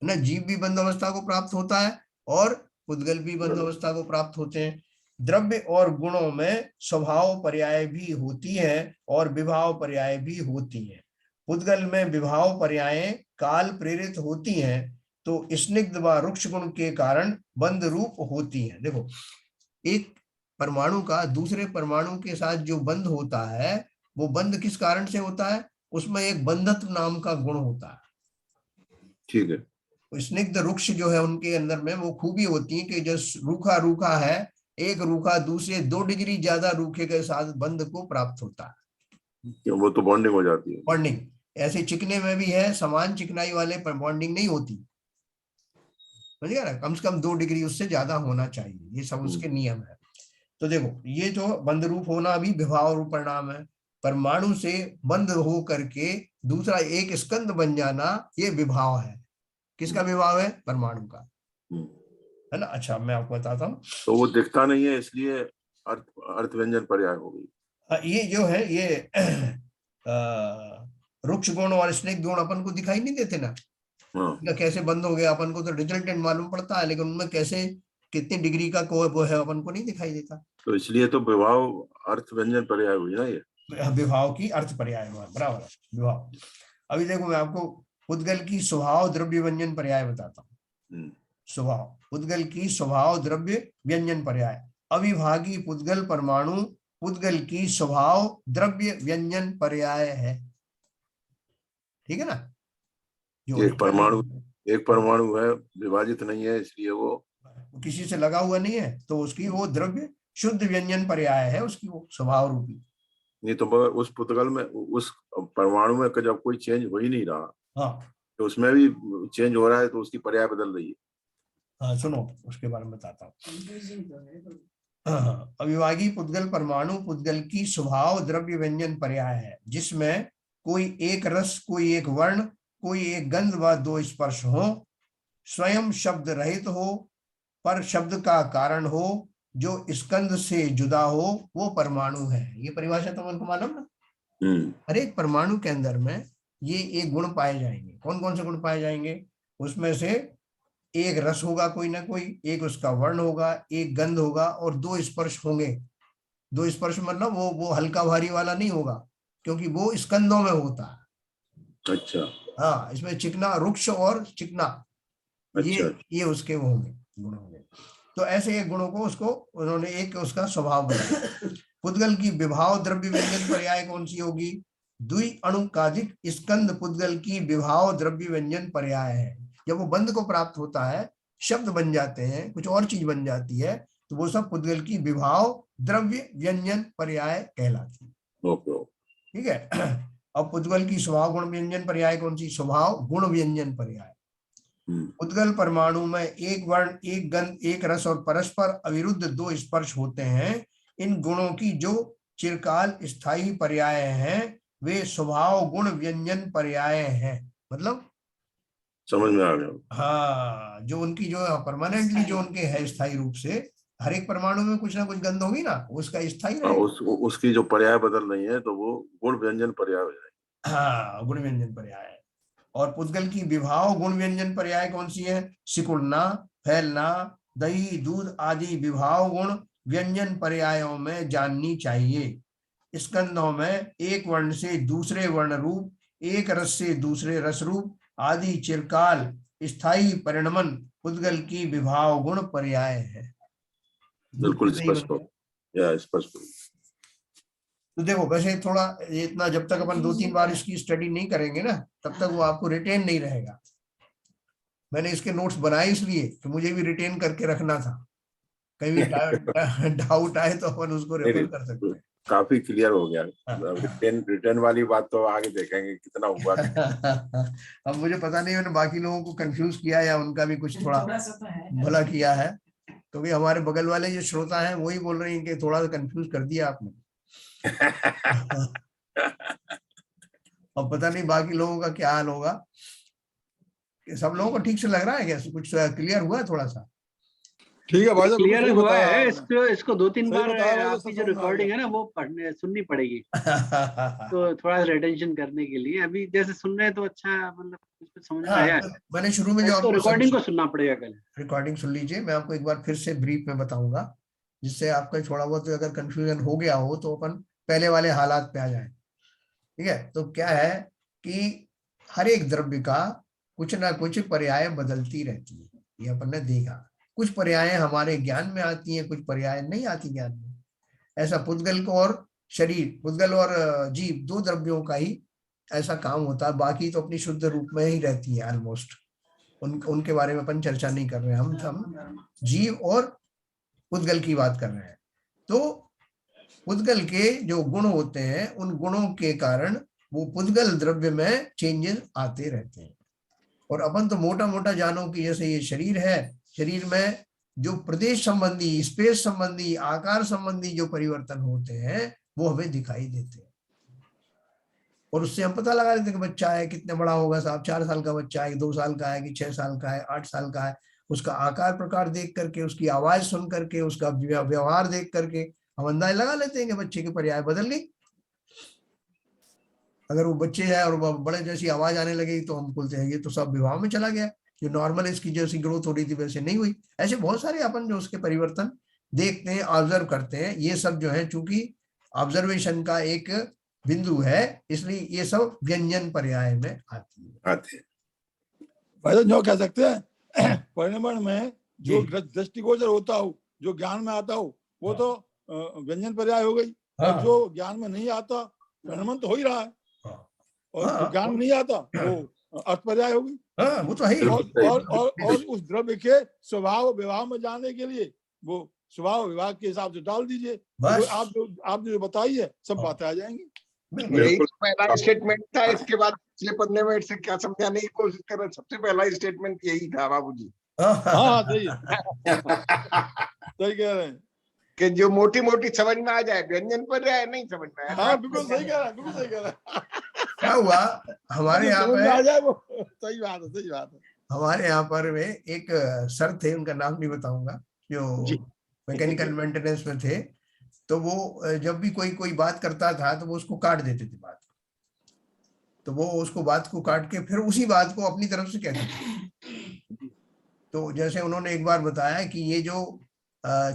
ना। जीव भी बंद अवस्था को प्राप्त होता है और पुद्गल भी बंद अवस्था को प्राप्त होते हैं। द्रव्य और गुणों में स्वभाव पर्याय भी होती है और विभाव पर्याय भी होती है। पुद्गल में विभाव पर्याय काल प्रेरित होती हैं, तो स्निग्ध व रुक्ष गुण के कारण बंद रूप होती है। देखो, एक परमाणु का दूसरे परमाणु के साथ जो बंध होता है वो बंध किस कारण से होता है? उसमें एक बंधत्व नाम का गुण होता है। ठीक है। स्निग्ध रुक्ष जो है उनके अंदर में वो खूबी होती है कि जो रूखा रूखा है, एक रूखा दूसरे 2 डिग्री ज्यादा रूखे के साथ बंध को प्राप्त होता है, वो तो बॉन्डिंग हो जाती है। बॉन्डिंग। ऐसे चिकने में भी है, समान चिकनाई वाले पर बॉन्डिंग नहीं होती, समझिए ना, कम से कम 2 डिग्री उससे ज्यादा होना चाहिए, ये सब उसके नियम है। तो देखो, ये जो बंद रूप होना भी विभाव रूप परिणाम है। परमाणु से बंद हो करके दूसरा एक स्कंद बन जाना, ये विभाव है। किसका विभाव है? परमाणु का, है ना। अच्छा मैं आपको बताता हूँ। तो वो दिखता नहीं है, इसलिए अर्थ अर्थ व्यंजन पर्याय हो गई। ये जो है ये रुक्ष गुण और स्निग्ध गुण अपन को दिखाई नहीं देते ना, हाँ। कैसे बंद हो गया अपन को तो रिजल्टेंट मालूम पड़ता है, लेकिन उनमें कैसे कितनी डिग्री का वो है अपन को नहीं दिखाई देता। तो इसलिए तो विभाव अर्थ व्यंजन पर्याय हुई ना ये। विभाव की अर्थ पर्याय हुआ, बराबर है विभाव। अभी देखो मैं आपको पुद्गल की स्वभाव द्रव्य व्यंजन पर्याय बताता हूँ। स्वभाव, पुद्गल की स्वभाव द्रव्य व्यंजन पर्याय। अविभागी पुद्गल परमाणु पुद्गल की स्वभाव द्रव्य व्यंजन पर्याय है। ठीक है ना, जो एक परमाणु है, विभाजित नहीं है, इसलिए वो किसी से लगा हुआ नहीं है, तो उसकी वो द्रव्य शुद्ध व्यंजन पर्याय है, उसकी वो स्वभाव रूपी। नहीं तो उस पुद्गल में, उस परमाणु में जब कोई चेंज हो ही नहीं रहा, हाँ तो उसमें भी चेंज हो रहा है, तो उसकी पर्याय बदल रही है। हाँ, सुनो उसके बारे में बताता हूँ। अविभागी पुद्गल परमाणु पुद्गल की स्वभाव द्रव्य व्यंजन पर्याय है, जिसमें कोई एक रस, कोई एक वर्ण, कोई एक गंध व दो स्पर्श हो, स्वयं शब्द रहित हो, पर शब्द का कारण हो, जो स्कंद से जुदा हो, वो परमाणु है। ये परिभाषा तो उनको मालूम ना। हर एक परमाणु के अंदर में ये एक गुण पाए जाएंगे। कौन कौन से गुण पाए जाएंगे? उसमें से एक रस होगा कोई ना कोई, एक उसका वर्ण होगा, एक गंध होगा, और दो स्पर्श होंगे। दो स्पर्श मतलब वो हल्का भारी वाला नहीं होगा, क्योंकि वो स्कंदों में होता है। अच्छा। हाँ, इसमें चिकना, रुक्ष और चिकना, अच्छा। ये उसके वो होंगे, गुण होंगे। तो ऐसे एक गुणों को उसको उन्होंने एक उसका स्वभाव बनाया। पुद्गल की विभाव द्रव्य व्यंजन पर्याय कौन सी होगी? द्वि अणुकादिक स्कंद पुद्गल की विभाव द्रव्य व्यंजन पर्याय है। जब वो बंध को प्राप्त होता है, शब्द बन जाते हैं, कुछ और चीज बन जाती है, तो वो सब पुद्गल की विभाव द्रव्य व्यंजन पर्याय कहलाती है। ठीक है। अब पुद्गल की स्वभाव गुण व्यंजन पर्याय कौन सी? स्वभाव गुण व्यंजन पर्याय। पुद्गल परमाणु में एक वर्ण, एक गंध, एक रस और परस्पर अविरुद्ध दो स्पर्श होते हैं। इन गुणों की जो चिरकाल स्थायी पर्याय हैं, वे स्वभाव गुण व्यंजन पर्याय हैं। मतलब समझ में आ गया। हाँ, जो उनकी जो परमानेंटली जो उनके है स्थायी रूप से, हर एक परमाणु में कुछ ना कुछ गंध होगी ना, उसका स्थायी रहेगा। उसकी जो पर्याय बदल रही है, तो वो गुण व्यंजन पर्याय हो जाएगी। हाँ, गुण व्यंजन पर्याय। और पुद्गल की विभाव गुण व्यंजन पर्याय कौन सी है? सिकुड़ना, फैलना, दही, दूध आदि विभाव गुण व्यंजन पर्यायों में जाननी चाहिए। स्कंदों में एक वर्ण से दूसरे वर्ण रूप, एक रस से दूसरे रस रूप आदि चिरकाल स्थायी परिणमन पुद्गल की विभाव गुण पर्याय है। बिल्कुल स्पष्ट हो या स्पष्ट हो। तो देखो, वैसे थोड़ा ये इतना, जब तक अपन 2-3 बार इसकी स्टडी नहीं करेंगे ना, तब तक वो आपको रिटेन नहीं रहेगा। मैंने इसके नोट्स बनाए इसलिए कि मुझे भी रिटेन करके रखना था, कहीं भी डाउट आए तो अपन उसको रेफर कर सकते हैं। काफी क्लियर हो गया। रिटर्न वाली बात तो आगे देखेंगे कितना हुआ। अब मुझे पता नहीं मैंने बाकी लोगों को कंफ्यूज किया या उनका भी कुछ थोड़ा भला किया है, तो भी हमारे बगल वाले जो श्रोता हैं वही बोल रहे हैं कि थोड़ा सा कंफ्यूज कर दिया आपने। अब पता नहीं बाकी लोगों का क्या हाल होगा। सब लोगों को ठीक से लग रहा है क्या? कुछ क्लियर हुआ है थोड़ा सा? ठीक है भाई साहब, क्लियर हुआ है। इसको 2-3 बार बताया आपकी जो रिकॉर्डिंग है ना वो सुननी पड़ेगी। तो थोड़ा रिटेंशन करने के लिए अभी जैसे सुन रहे हैं तो अच्छा, मतलब कुछ समझ में आया। मैंने शुरू में जो आपको रिकॉर्डिंग को सुनना पड़ेगा, कल रिकॉर्डिंग सुन लीजिए। मैं आपको एक बार फिर से ब्रीफ में बताऊंगा, जिससे आपका थोड़ा बहुत अगर कंफ्यूजन हो गया हो तो अपन पहले वाले हालात पे आ जाए। ठीक है, तो क्या है कि हर एक द्रव्य का कुछ ना कुछ पर्याय बदलती रहती है, ये अपन ने देखा। कुछ पर्याय हमारे ज्ञान में आती हैं, कुछ पर्याय नहीं आती ज्ञान में। ऐसा पुद्गल को और शरीर, पुद्गल और जीव, दो द्रव्यों का ही ऐसा काम होता है। बाकी तो अपनी शुद्ध रूप में ही रहती है ऑलमोस्ट। उनके बारे में अपन चर्चा नहीं कर रहे हैं। हम जीव और पुद्गल की बात कर रहे हैं। तो पुद्गल के जो गुण होते हैं, उन गुणों के कारण वो पुद्गल द्रव्य में चेंजेस आते रहते हैं। और अपन तो मोटा मोटा जानो कि जैसे ये शरीर है, शरीर में जो प्रदेश संबंधी, स्पेस संबंधी, आकार संबंधी जो परिवर्तन होते हैं वो हमें दिखाई देते हैं। और उससे हम पता लगा लेते हैं कि बच्चा है कितने बड़ा होगा साहब, 4 साल का बच्चा है, 2 साल का है कि 6 साल का है, 8 साल का है। उसका आकार प्रकार देख करके, उसकी आवाज सुन करके, उसका व्यवहार देख करके हम अंदाजा लगा लेते हैं कि बच्चे की पर्याय बदल गई। अगर वो बच्चे है और बड़े जैसी आवाज आने लगेगी तो हम बोलते हैं ये तो सब विवाह में चला गया, जो नॉर्मल इसकी जैसी ग्रोथ हो रही थी वैसे नहीं हुई। ऐसे बहुत सारे अपन जो उसके परिवर्तन देखते हैं, ऑब्जर्व करते हैं। ये सब जो है चूंकि ऑब्जर्वेशन का एक बिंदु है, इसलिए ये सब व्यंजन पर्याय में आती है। भाई साहब जो कह सकते हैं परिणमन में जो दृष्टिगोचर होता हो, जो ज्ञान में आता हो, वो तो व्यंजन पर्याय हो गई। और जो ज्ञान में नहीं आता, परिणमन तो हो ही रहा है। और जो ज्ञान में नहीं आता वो अर्थ पर्याय हो गई। वो तो है ही। और उस द्रव्य के स्वभाव व्यवहार में जानने के लिए वो स्वभाव विभाग के हिसाब से डाल दीजिए। बस। तो आपने जो बताई है सब बातें आ जाएंगी। यही तो पहला स्टेटमेंट था। इसके बाद पिछले 15 मिनट से क्या समझाने की कोशिश कर रहे, सबसे पहला स्टेटमेंट यही था बाबूजी। हाँ सही है, सही कह रहे हैं कि जो मोटी मोटी समझ में आ जाए, व्यंजन पर्याय नहीं समझ में आया। हाँ बिल्कुल सही कह रहा है, बिल्कुल सही कह रहा है। क्या हुआ हमारे यहाँ समझ में आ पे, जाए वो सही बात है, सही बात है। हमारे यहाँ पर वे एक सर थे, उनका नाम नहीं बताऊंगा, जो मैकेनिकल मेंटेनेंस में थे। तो वो जब भी कोई बात करता था तो वो उसको काट देते थे बात, तो वो उसको बात को काट के फिर उसी बात को अपनी तरफ से कहते थे। तो जैसे उन्होंने एक बार बताया कि ये जो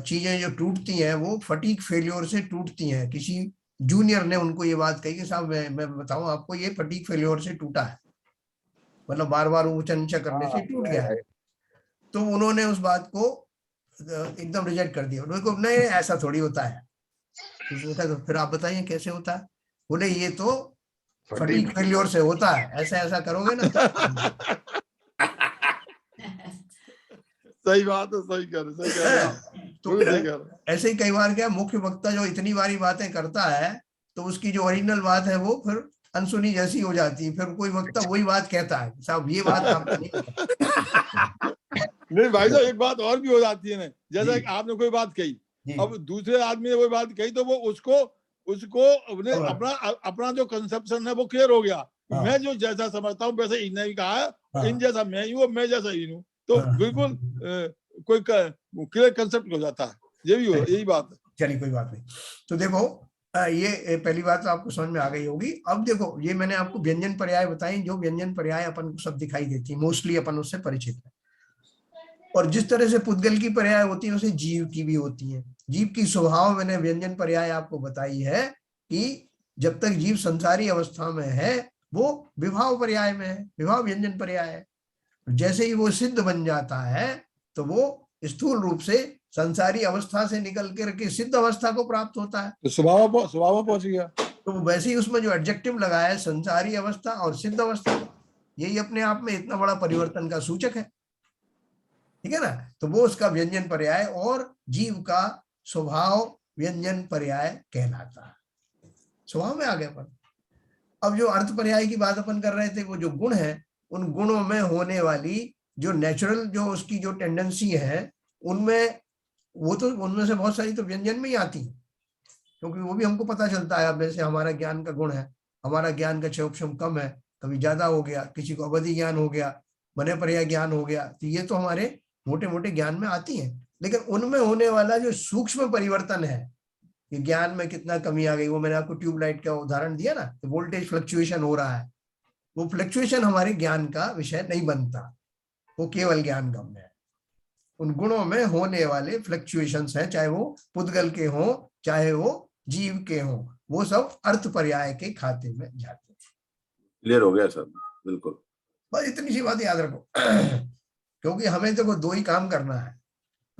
चीजें जो टूटती हैं वो फटीक फेल्योर से टूटती हैं। किसी जूनियर ने उनको ये बात कही कि साहब मैं बताऊं आपको, ये फटीक फेल्योर से टूटा है, मतलब बार बार ऊंचा नीचा करने से टूट गया है। तो उन्होंने उस बात को एकदम रिजेक्ट कर दिया। उन्होंने कहा नहीं ऐसा थोड़ी होता है। उसने कहा तो फिर आप बताइए कैसे होता है। बोले ये तो फटीक फेल्योर से होता है, ऐसा ऐसा करोगे ना। सही बात है, सही कह रहे तो ऐसे ही कई बार क्या मुख्य वक्ता जो इतनी बारी बातें करता है तो उसकी जो ओरिजिनल बात है वो फिर अनसुनी जैसी हो जाती है। फिर कोई वक्ता वही बात कहता है, साहब ये बात आपने नहीं भाई साहब, एक बात और भी हो जाती है ना, जैसा कि आपने कोई बात कही, अब दूसरे आदमी ने कोई बात कही तो वो उसको अपना जो कंसेप्शन है वो क्लियर हो गया। मैं जो जैसा समझता हूँ वैसे इन्हें भी कहा है, इन जैसा मैं ही हूँ, मैं जैसा इन हूँ, तो बिल्कुल कोई क्लियर कंसेप्ट हो जाता है। ये भी हो, यही बात है। चलिए कोई बात नहीं। तो देखो ये पहली बात तो आपको समझ में आ गई होगी। अब देखो ये मैंने आपको व्यंजन पर्याय बताई, जो व्यंजन पर्याय अपन को सब दिखाई देती है, मोस्टली अपन उससे परिचित है। और जिस तरह से पुद्गल की पर्याय होती है उसे जीव की भी होती है। जीव की स्वभाव मैंने व्यंजन पर्याय आपको बताई है कि जब तक जीव संसारी अवस्था में है वो विभाव पर्याय में है, विभाव व्यंजन पर्याय है। जैसे ही वो सिद्ध बन जाता है तो वो स्थूल रूप से संसारी अवस्था से निकल करके सिद्ध अवस्था को प्राप्त होता है, तो स्वभाव पहुंच गया। तो वैसे ही उसमें जो एडजेक्टिव लगाया है संसारी अवस्था और सिद्ध अवस्था, यही अपने आप में इतना बड़ा परिवर्तन का सूचक है, ठीक है ना। तो वो उसका व्यंजन पर्याय और जीव का स्वभाव व्यंजन पर्याय कहलाता है। स्वभाव में आ गए अपन। अब जो अर्थ पर्याय की बात अपन कर रहे थे, वो जो गुण है, उन गुणों में होने वाली जो नेचुरल जो उसकी जो टेंडेंसी है उनमें, वो तो उनमें से बहुत सारी तो व्यंजन में ही आती है, क्योंकि वो भी हमको पता चलता है। अब जैसे हमारा ज्ञान का गुण है, हमारा ज्ञान का क्षयोक्षम कम है, कभी ज्यादा हो गया, किसी को अवधि ज्ञान हो गया, बने पर्याय ज्ञान हो गया, तो ये तो हमारे मोटे मोटे ज्ञान में आती है। लेकिन उनमें होने वाला जो सूक्ष्म परिवर्तन है, कि ज्ञान में कितना कमी आ गई, वो मैंने आपको ट्यूबलाइट का उदाहरण दिया ना, तो वोल्टेज फ्लक्चुएशन हो रहा है, वो फ्लक्चुएशन हमारे ज्ञान का विषय नहीं बनता, वो केवल ज्ञान गम्य है। उन गुणों में होने वाले फ्लक्चुएशंस हैं, चाहे वो पुद्गल के हों चाहे वो जीव के हों, वो सब अर्थ पर्याय के खाते में जाते हैं। क्लियर हो गया सर, बिल्कुल। बस इतनी सी बात याद रखो। क्योंकि हमें तो दो ही काम करना है,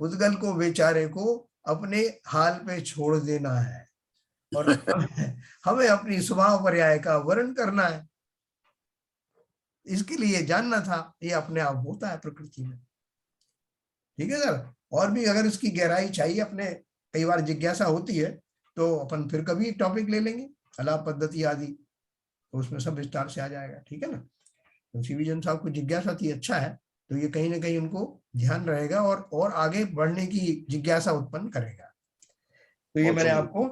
पुद्गल को बेचारे को अपने हाल पे छोड़ देना है और हमें अपनी स्वभाव पर्याय का वर्णन करना है। इसके लिए जानना था, ये अपने आप होता है प्रकृति में, ठीक है सर। और भी अगर इसकी गहराई चाहिए, अपने कई बार जिज्ञासा होती है तो अपन फिर कभी टॉपिक ले लेंगे, अलाप पद्धति आदि, तो उसमें सब विस्तार से आ जाएगा, ठीक है ना। तो सीवी जन साहब को जिज्ञासा थी, अच्छा है, तो ये कहीं ना कहीं उनको ध्यान रहेगा और आगे बढ़ने की जिज्ञासा उत्पन्न करेगा। तो ये मैंने आपको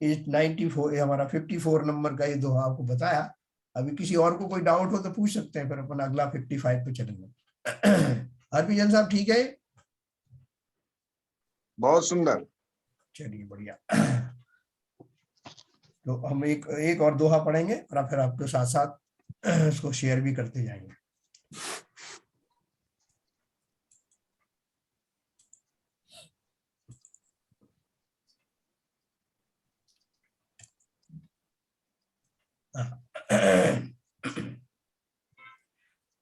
94 हमारा 54 नंबर का ये दोहा आपको बताया। अभी किसी और को कोई डाउट हो तो पूछ सकते हैं, फिर अपन अगला 55 पे चलेंगे। हरभजन साहब ठीक है, बहुत सुंदर, चलिए बढ़िया। तो हम एक और दोहा पढ़ेंगे और फिर आपके साथ साथ इसको शेयर भी करते जाएंगे।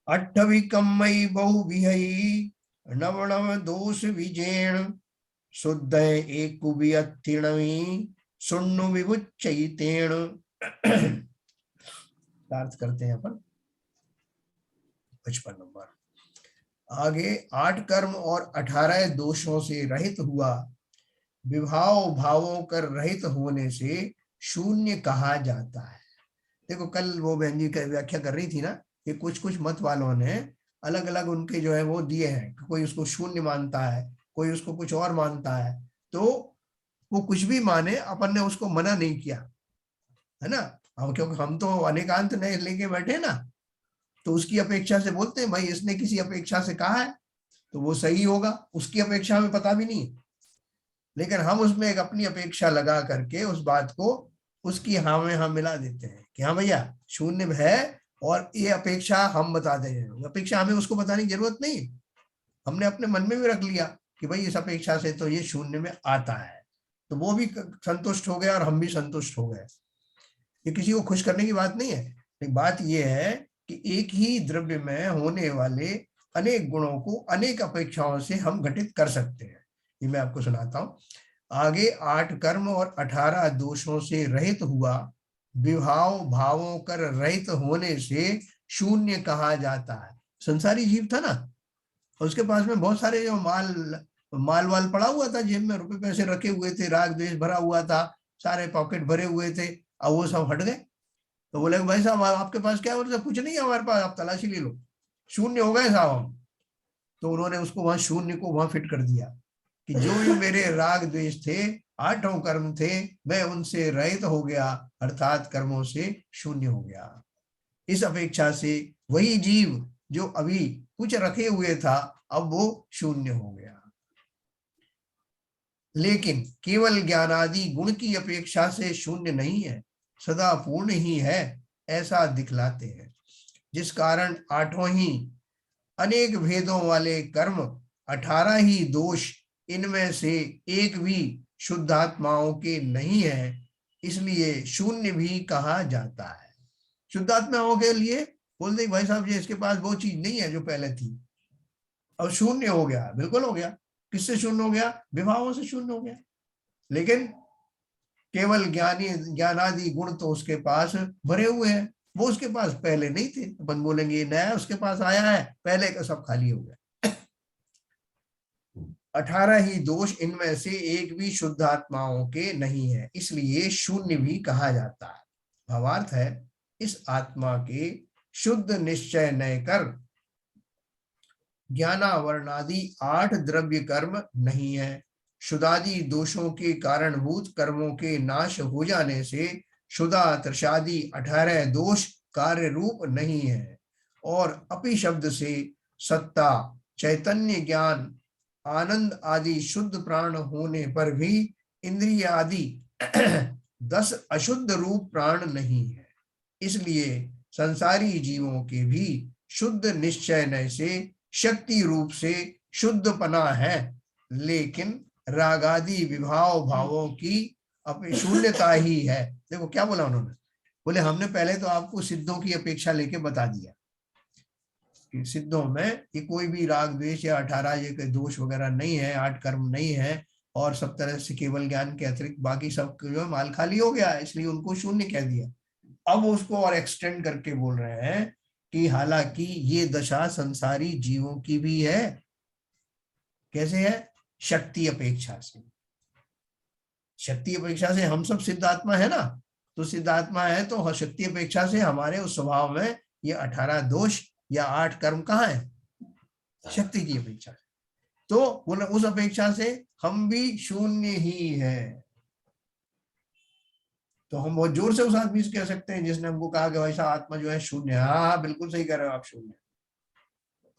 अट्ठविकम्मयि बहुविहयि नवनव दोष विजेण शुद्ध एक सुन्नु विभुच्चयितेण। अर्थ करते हैं अपन 55 नंबर। आगे 8 कर्म और 18 दोषों से रहित हुआ विभाव भावों कर रहित होने से शून्य कहा जाता है। देखो कल वो बहन जी व्याख्या कर रही थी ना कि कुछ कुछ मत वालों ने अलग अलग उनके जो है वो दिए हैं, कोई उसको शून्य मानता है, कोई उसको कुछ और मानता है। तो वो कुछ भी माने, अपन ने उसको मना नहीं किया है ना। हम क्योंकि हम तो अनेकांत नहीं लेके बैठे ना, तो उसकी अपेक्षा से बोलते हैं भाई इसने किसी अपेक्षा से कहा है तो वो सही होगा, उसकी अपेक्षा हमें पता भी नहीं, लेकिन हम उसमें एक अपनी अपेक्षा लगा करके उस बात को उसकी हाँ में हाँ मिला देते हैं कि हाँ भैया शून्य है और ये अपेक्षा हम बता दे रहे हैं। अपेक्षा हमें उसको बताने की जरूरत नहीं, हमने अपने मन में भी रख लिया कि भाई इस अपेक्षा से तो ये शून्य में आता है, तो वो भी संतुष्ट हो गया और हम भी संतुष्ट हो गए। ये किसी को खुश करने की बात नहीं है, लेकिन बात ये है कि एक ही द्रव्य में होने वाले अनेक गुणों को अनेक अपेक्षाओं से हम घटित कर सकते हैं। ये मैं आपको सुनाता हूँ। आगे 8 कर्म और 18 दोषों से रहित हुआ, विभाव भावों कर रहित होने से शून्य कहा जाता है। संसारी जीव था ना, उसके पास में बहुत सारे जो माल वाल पड़ा हुआ था, जेब में रुपए पैसे रखे हुए थे, राग द्वेष भरा हुआ था, सारे पॉकेट भरे हुए थे, अब वो सब हट गए। तो बोले भाई साहब आपके पास क्या है? कुछ नहीं है हमारे पास, आप तलाशी ले लो, शून्य हो गए साहब हम। तो उन्होंने उसको वहां शून्य को वहां फिट कर दिया कि जो भी मेरे राग द्वेष थे, 8 कर्म थे, मैं उनसे रहित हो गया, अर्थात कर्मों से शून्य हो गया। इस अपेक्षा से वही जीव जो अभी कुछ रखे हुए था अब वो शून्य हो गया। लेकिन केवल ज्ञानादि गुण की अपेक्षा से शून्य नहीं है, सदा पूर्ण ही है, ऐसा दिखलाते हैं। जिस कारण 8 ही अनेक भेदों वाले कर्म, 18 ही दोष, इनमें से एक भी शुद्धात्माओं के नहीं है, इसलिए शून्य भी कहा जाता है। शुद्धात्माओं के लिए बोल दे भाई साहब जी इसके पास वो चीज नहीं है जो पहले थी, अब शून्य हो गया, बिल्कुल हो गया। किससे शून्य हो गया? विभावों से शून्य हो गया। लेकिन केवल ज्ञानादि गुण तो उसके पास भरे हुए हैं, वो उसके पास पहले नहीं थे। अपन बोलेंगे ये नया उसके पास आया है, पहले का सब खाली हो गया। 18 ही दोष, इनमें से एक भी शुद्ध आत्माओं के नहीं है, इसलिए शून्य भी कहा जाता है। भावार्थ है इस आत्मा के शुद्ध निश्चय न कर ज्ञानावरणादि 8 द्रव्य कर्म नहीं है। शुद्धादि दोषों के कारणभूत कर्मों के नाश हो जाने से शुदा त्रशादि 18 दोष कार्य रूप नहीं है, और अपि शब्द से सत्ता, चैतन्य, ज्ञान, आनंद आदि शुद्ध प्राण होने पर भी इंद्रिय आदि 10 अशुद्ध रूप प्राण नहीं है। इसलिए संसारी जीवों के भी शुद्ध निश्चय न से शक्ति रूप से शुद्धपना है, लेकिन रागादि विभाव भावों की शून्यता ही है। देखो क्या बोला उन्होंने, बोले हमने पहले तो आपको सिद्धों की अपेक्षा लेके बता दिया कि सिद्धों में ये कोई भी राग द्वेष या 18 ये दोष वगैरह नहीं है, 8 कर्म नहीं है, और सब तरह से केवल ज्ञान के अतिरिक्त बाकी सब जो माल खाली हो गया, इसलिए उनको शून्य कह दिया। अब उसको और एक्सटेंड करके बोल रहे हैं कि हालांकि ये दशा संसारी जीवों की भी है। कैसे है? शक्ति अपेक्षा से। शक्ति अपेक्षा से हम सब सिद्धात्मा है ना, तो सिद्धात्मा है तो शक्ति अपेक्षा से हमारे उस स्वभाव में ये 18 दोष या 8 कर्म कहाँ है? शक्ति की अपेक्षा से। तो बोले उस अपेक्षा से हम भी शून्य ही है। तो हम बहुत जोर से उस आदमी से कह सकते हैं जिसने हमको कहा कि वैसा आत्मा जो है शून्य है। हाँ बिल्कुल सही कह रहे हो आप, शून्य।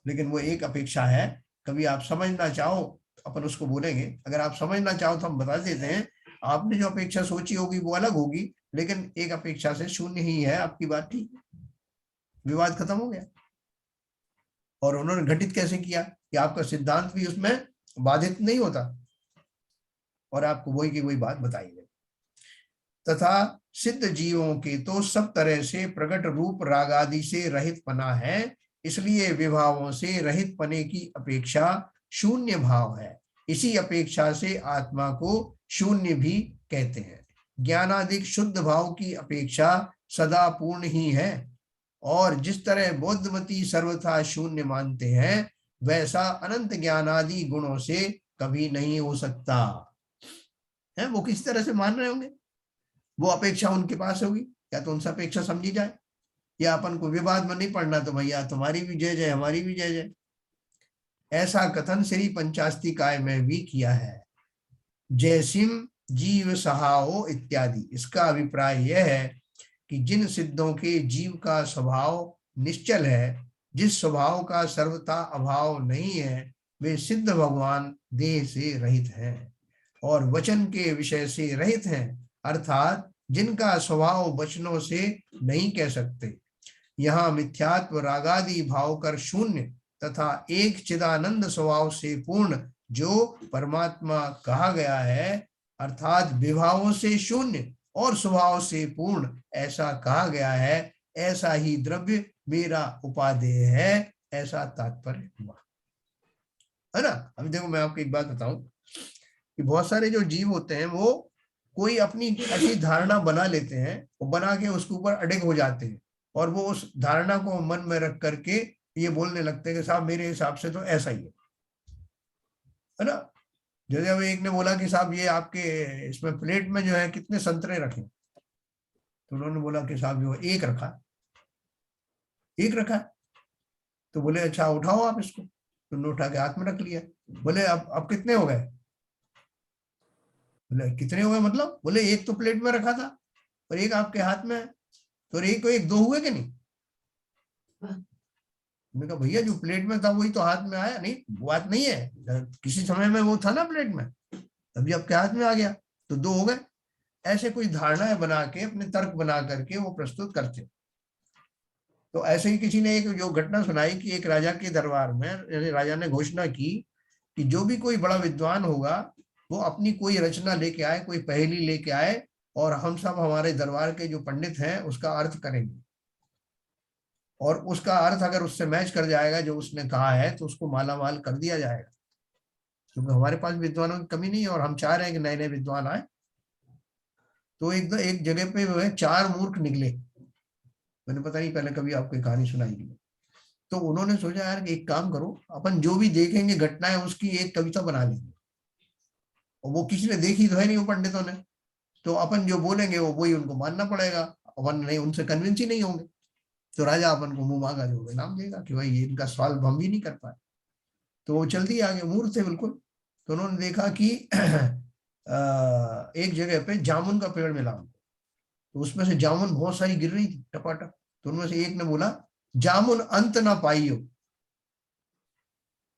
लेकिन वो एक अपेक्षा है, कभी आप समझना चाहो अपन उसको बोलेंगे, अगर आप समझना चाहो तो हम बता देते हैं। आपने जो अपेक्षा सोची होगी वो अलग होगी, लेकिन एक अपेक्षा से शून्य ही है। आपकी बात ठीक, विवाद खत्म हो गया। और उन्होंने घटित कैसे किया कि आपका सिद्धांत भी उसमें बाधित नहीं होता, और आपको वही की वही बात बताई गई। तथा सिद्ध जीवों के तो सब तरह से प्रकट रूप राग आदि से रहित पना है, इसलिए विभावों से रहित पने की अपेक्षा शून्य भाव है। इसी अपेक्षा से आत्मा को शून्य भी कहते हैं। ज्ञानादिक शुद्ध भाव की अपेक्षा सदा पूर्ण ही है, और जिस तरह बौद्धमती सर्वथा शून्य मानते हैं, वैसा अनंत ज्ञानादि गुणों से कभी नहीं हो सकता। है, वो किस तरह से मान रहे होंगे, वो अपेक्षा उनके पास होगी, या तो उनसे अपेक्षा समझी जाए, या अपन को विवाद में नहीं पड़ना तो भैया तुम्हारी भी जय जय हमारी भी जय जय। ऐसा कथन श्री पंचास्तिकाय में भी किया है। जयसिम जीव सहाओ इत्यादि। इसका अभिप्राय यह है कि जिन सिद्धों के जीव का स्वभाव निश्चल है, जिस स्वभाव का सर्वथा अभाव नहीं है, वे सिद्ध भगवान देह से रहित हैं और वचन के विषय से रहित हैं, अर्थात जिनका स्वभाव वचनों से नहीं कह सकते। यहाँ मिथ्यात्व रागादि भाव कर शून्य तथा एक चिदानंद स्वभाव से पूर्ण जो परमात्मा कहा गया है, अर्थात विभावों से शून्य और स्वभाव से पूर्ण ऐसा कहा गया है, ऐसा ही द्रव्य मेरा उपादेय है, ऐसा तात्पर्य हुआ, है ना। अभी देखो मैं आपको एक बात बताऊं कि बहुत सारे जो जीव होते हैं वो कोई अपनी ऐसी धारणा बना लेते हैं, वो बना के उसके ऊपर अडिग हो जाते हैं, और वो उस धारणा को मन में रख करके ये बोलने लगते हैं कि साहब मेरे हिसाब से तो ऐसा ही है ना। जैसे अब एक ने बोला कि साहब ये आपके इसमें प्लेट में जो है कितने संतरे रखे, तो उन्होंने बोला कि साहब जो एक रखा, एक रखा। तो बोले अच्छा उठाओ आप इसको, तो उन्होंने उठा के हाथ में रख लिया। बोले अब कितने हो गए? बोले कितने हो गए मतलब? बोले एक तो प्लेट में रखा था और एक आपके हाथ में है, तो एक को एक दो हुए कि नहीं? मैंने कहा भैया जो प्लेट में था वही तो हाथ में आया। नहीं वो बात नहीं है, किसी समय में वो था ना प्लेट में, अभी आपके हाथ में आ गया तो दो हो गए। ऐसे कोई धारणाएं बना के अपने तर्क बना करके वो प्रस्तुत करते। तो ऐसे ही किसी ने एक जो घटना सुनाई कि एक राजा के दरबार में राजा ने घोषणा की कि जो भी कोई बड़ा विद्वान होगा वो अपनी कोई रचना लेके आए, कोई पहेली लेके आए, और हम सब हमारे दरबार के जो पंडित हैं उसका अर्थ करेंगे, और उसका अर्थ अगर उससे मैच कर जाएगा जो उसने कहा है तो उसको माला माल कर दिया जाएगा। क्योंकि हमारे पास विद्वानों की कमी नहीं है और हम चाह रहे हैं कि नए नए विद्वान आए। तो एक जगह पे वो है 4 मूर्ख निकले। मैंने पता नहीं पहले कभी आपको कहानी सुनाई नहीं। तो उन्होंने सोचा यार कि एक काम करो, अपन जो भी देखेंगे घटनाएं उसकी एक कविता बना लेंगे, और वो किसी ने देखी तो है नहीं वो पंडितों ने, तो अपन जो बोलेंगे वो वही उनको मानना पड़ेगा, अपन नहीं उनसे कन्विंस ही नहीं होंगे। तो राजा अपन को मुंह मांगा जो नाम देगा कि भाई ये इनका सवाल हम भी नहीं कर पाए। तो वो जल्दी आगे मूर्ख थे बिल्कुल। तो उन्होंने देखा कि एक जगह पे जामुन का पेड़ मिला उनको, तो उसमें से जामुन बहुत सारी गिर रही थी टपाटप। तो उनमें से एक ने बोला जामुन अंत ना पाइयो।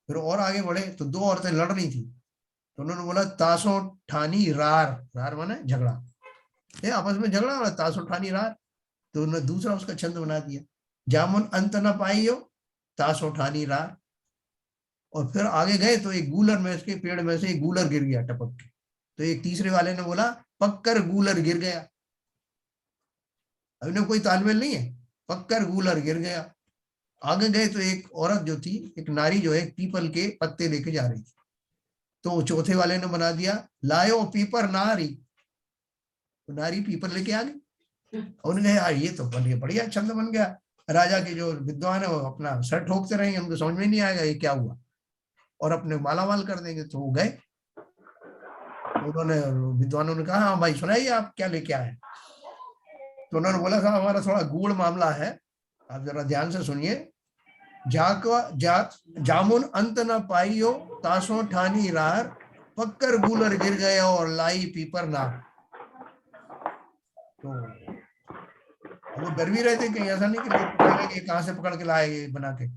फिर और आगे बढ़े तो 2 औरतें लड़ रही थी, तो उन्होंने बोला तासो ठानी रार, रार माने झगड़ा, ये आपस में झगड़ा हो रहा, तासो ठानी रार। तो उन्होंने दूसरा उसका छंद बना दिया, जामुन अंत न पाइयो तासो ठानी रार। और फिर आगे गए तो एक गूलर में इसके पेड़ में से एक गूलर गिर गया टपक के। तो एक तीसरे वाले ने बोला पक्कर गूलर गिर गया। अभी कोई तालमेल नहीं है, पक्कर गूलर गिर गया। आगे गए तो एक औरत जो थी, एक नारी जो है पीपल के पत्ते लेके जा रही थी, तो चौथे वाले ने बना दिया लायो पीपर नारी, तो नारी पीपर लेके आ गई। उन्होंने यार ये तो बढ़िया छंद बन गया। राजा के जो विद्वान है वो अपना सर ठोकते रहेंगे, उनको समझ में नहीं आएगा ये क्या हुआ, और अपने मालामाल कर देंगे। तो वो गए, उन्होंने विद्वानों ने कहा हाँ भाई सुनाइए आप क्या लेके आए। तो उन्होंने बोला साहब हमारा थोड़ा गूढ़ मामला है, आप जरा ध्यान से सुनिए। जामुन अंत न पाइयो तासो ठानी रार, पक्कर गूलर गिर गया और लाई पीपर ना। तो वो डर भी रहे थे कहीं ऐसा नहीं कि लोग पकड़ेंगे कहाँ से पकड़ के लाए बना के।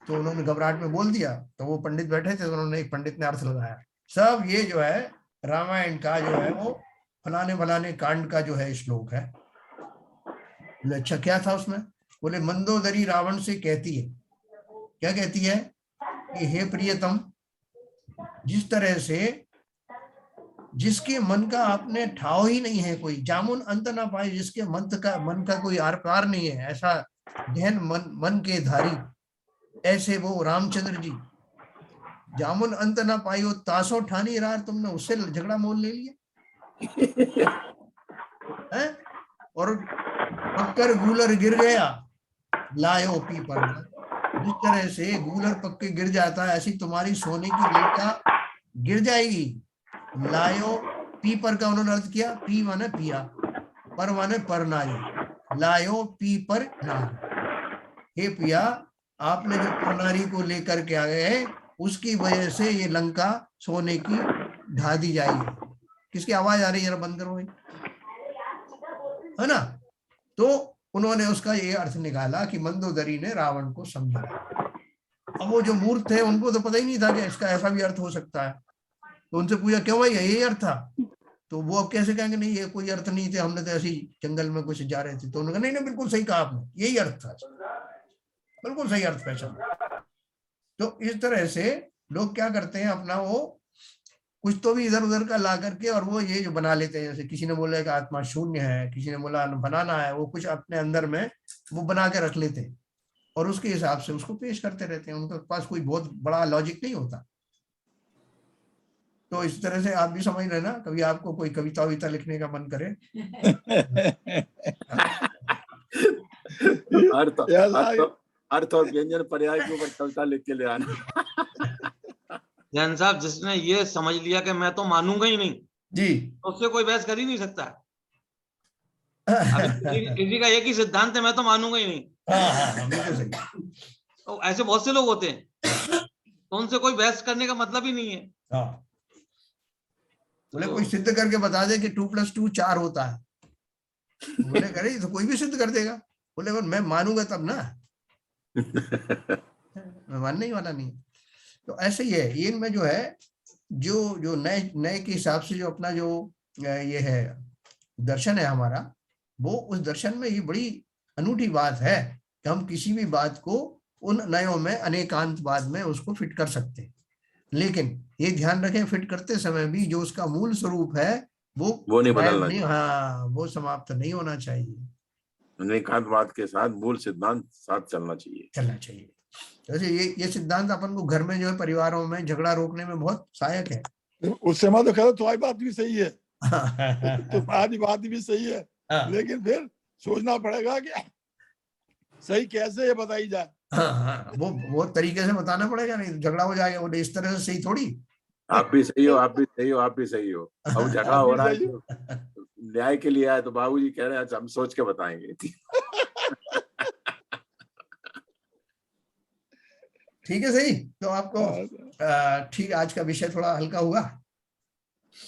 तो उन्होंने घबराहट में बोल दिया। तो वो पंडित बैठे थे, तो उन्होंने एक पंडित ने अर्थ लगाया, सब ये जो है रामायण का जो है वो फलाने फलाने कांड का जो है श्लोक है। बोले अच्छा क्या था उसमें? बोले मंदोदरी रावण से कहती है, क्या कहती है कि हे प्रियतम, जिस तरह से जिसके मन का आपने ठाव ही नहीं है, कोई जामुन अंत ना पाए, जिसके मन का कोई आर पार नहीं है, ऐसा गहन मन के धारी, ऐसे वो रामचंद्र जी जामुन अंत ना पाइयो तासो ठानी रार, तुमने उससे झगड़ा मोल ले लिया है? और पक्कर गूलर गिर गया लायो पीपर। जिस तरह से गूलर पक्के गिर जाता है ऐसी तुम्हारी सोने की लंका गिर जाएगी, लायो पी पर का उन्होंने अर्थ किया, पी माने पिया, पर माने पर नायो, लायो पी पर नारी। हे पिया, आपने जो परनारी को लेकर के आए हैं उसकी वजह से ये लंका सोने की ढा दी जाएगी। किसकी आवाज आ रही है, जरा बंद करो भाई, है ना। तो उन्होंने उसका ये अर्थ निकाला कि मंदोदरी ने रावण को समझा। अब वो जो मूर्ख थे उनको तो पता ही नहीं था कि इसका ऐसा भी अर्थ हो सकता है, तो उनसे पूछा क्यों भाई यही अर्थ था? तो वो अब कैसे कहेंगे नहीं ये कोई अर्थ नहीं थे, हमने तो ऐसे ही जंगल में कुछ जा रहे थे। तो उन्होंने कहा नहीं नहीं बिल्कुल सही कहा आपने, यही अर्थ था, बिल्कुल सही अर्थ पहचाना। तो इस तरह से लोग क्या करते हैं, अपना वो कुछ तो भी इधर उधर का ला करके और वो ये जो बना लेते हैं, जैसे किसी ने बोला कि आत्मा शून्य है, किसी ने बोला बनाना है, वो कुछ अपने अंदर में वो बना के रख लेते हैं और उसके हिसाब से उसको पेश करते रहते हैं। उनके पास कोई बहुत बड़ा लॉजिक नहीं होता। तो इस तरह से आप भी समझ रहे ना, कभी आपको कोई कविता विता लिखने का मन करे अर्थ और व्यंजन पर्याय के ऊपर कविता लिख के ले आना। जैन साहब, जिसने ये समझ लिया कि मैं तो मानूंगा ही नहीं जी, उससे कोई बहस कर ही नहीं सकता। किसी का एक ही सिद्धांत है, मैं तो मानूंगा ही नहीं। बिल्कुल सही। तो ऐसे बहुत से लोग होते हैं, तो उनसे कोई बहस करने का मतलब ही नहीं है। हाँ, बोले कोई सिद्ध करके बता दे कि 2 + 2 4 होता है, बोले करे तो कोई भी सिद्ध कर देगा। बोले मैं मानूंगा तब ना, मैं मानने ही वाला नहीं। तो ऐसे ही है ये इनमें जो है, जो नए के हिसाब से जो अपना जो ये है दर्शन है हमारा, वो उस दर्शन में ये बड़ी अनूठी बात है कि हम किसी भी बात को उन नयों में अनेकांतवाद में उसको फिट कर सकते हैं। लेकिन ये ध्यान रखें फिट करते समय भी जो उसका मूल स्वरूप है वो नहीं बदलना चाहिए। हाँ, वो समाप्त नहीं होना चाहिए। अनेकांतवाद के साथ मूल सिद्धांत साथ चलना चाहिए। जैसे ये सिद्धांत अपन को घर में जो है परिवारों में झगड़ा रोकने में बहुत सहायक है। उस समय तो खैर तुम्हारी बात भी सही है, तुम्हारी बात भी सही है, लेकिन फिर सोचना पड़ेगा कि सही कैसे ये बताई जाए। वो तरीके से बताना पड़ेगा, नहीं झगड़ा हो जाएगा। वो इस तरह से सही थोड़ी, आप भी सही हो, आप भी सही हो, आप भी सही हो। अब झगड़ा हो रहा है तो न्याय के लिए आए तो बाबूजी कह रहे हैं अच्छा हम सोच के बताएंगे। ठीक है सही। तो आपको ठीक, आज का विषय थोड़ा हल्का हुआ?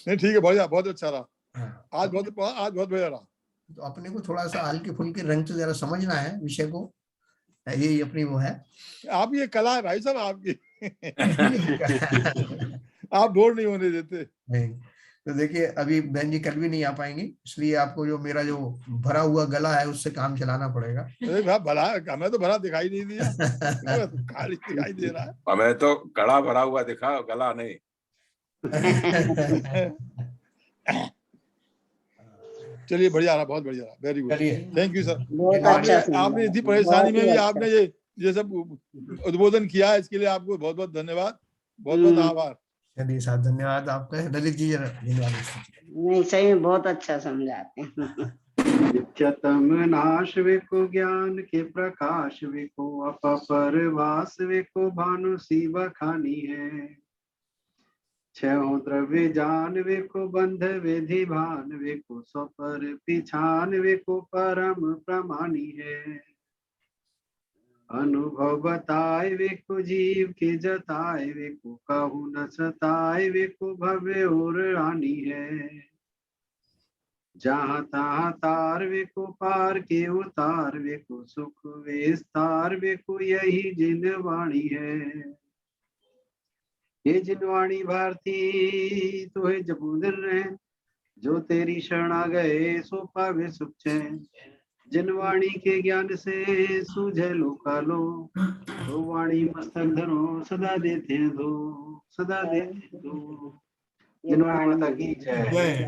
नहीं ठीक है, बढ़िया, बहुत अच्छा रहा। आज बहुत बढ़िया रहा। तो अपने को थोड़ा सा हल्के फुल्के रंग से जरा समझना है विषय को, यही अपनी वो है। आप ये कला है भाई साहब आपकी। आप बोर नहीं होने देते। नहीं, तो देखिए अभी बहन जी कल भी नहीं आ पाएंगी, इसलिए आपको जो मेरा जो भरा हुआ गला है उससे काम चलाना पड़ेगा। अरे भरा, हमें तो भरा दिखाई नहीं दिया, खाली दिखाई दे रहा है। हमें तो गला भरा हुआ दिखा, गला नहीं। चलिए बढ़िया रहा, बहुत बढ़िया रहा, very good, thank you sir. आपने इतनी परेशानी में भी आपने ये सब उद्बोधन किया है, इसके लिए आपको बहुत बहुत धन्यवाद, बहुत बहुत आभार। चलिए साहब, धन्यवाद आपका। ललित जी नहीं सही में बहुत अच्छा समझाते हैं। नित्यतम नाश वेको ज्ञान के प्रकाश वेको अपरवास वेको भानु सी बखानी है। छो द्रव्य जान वेको बंध विधि भान वेको स्वपर पिछान वेको परम प्रमाणी है। अनुभव बताए वेको जीव के जताए वेको कहू न सताए वेको भव्य और रानी है। जहाँ तहाँ तार वेको पार के उतार वेको सुख विस्तार वेको यही जिन वाणी है। ये जिनवाणी भारती तुहे जबूदर रहे, जो तेरी शरण आ गए सो पावे सुख चैन। जिनवाणी के ज्ञान से सूझे लोकालो, तो वाणी मस्तक धरो सदा देते हैं दो, सदा देते हैं दो। जिनवाणी माता की जय।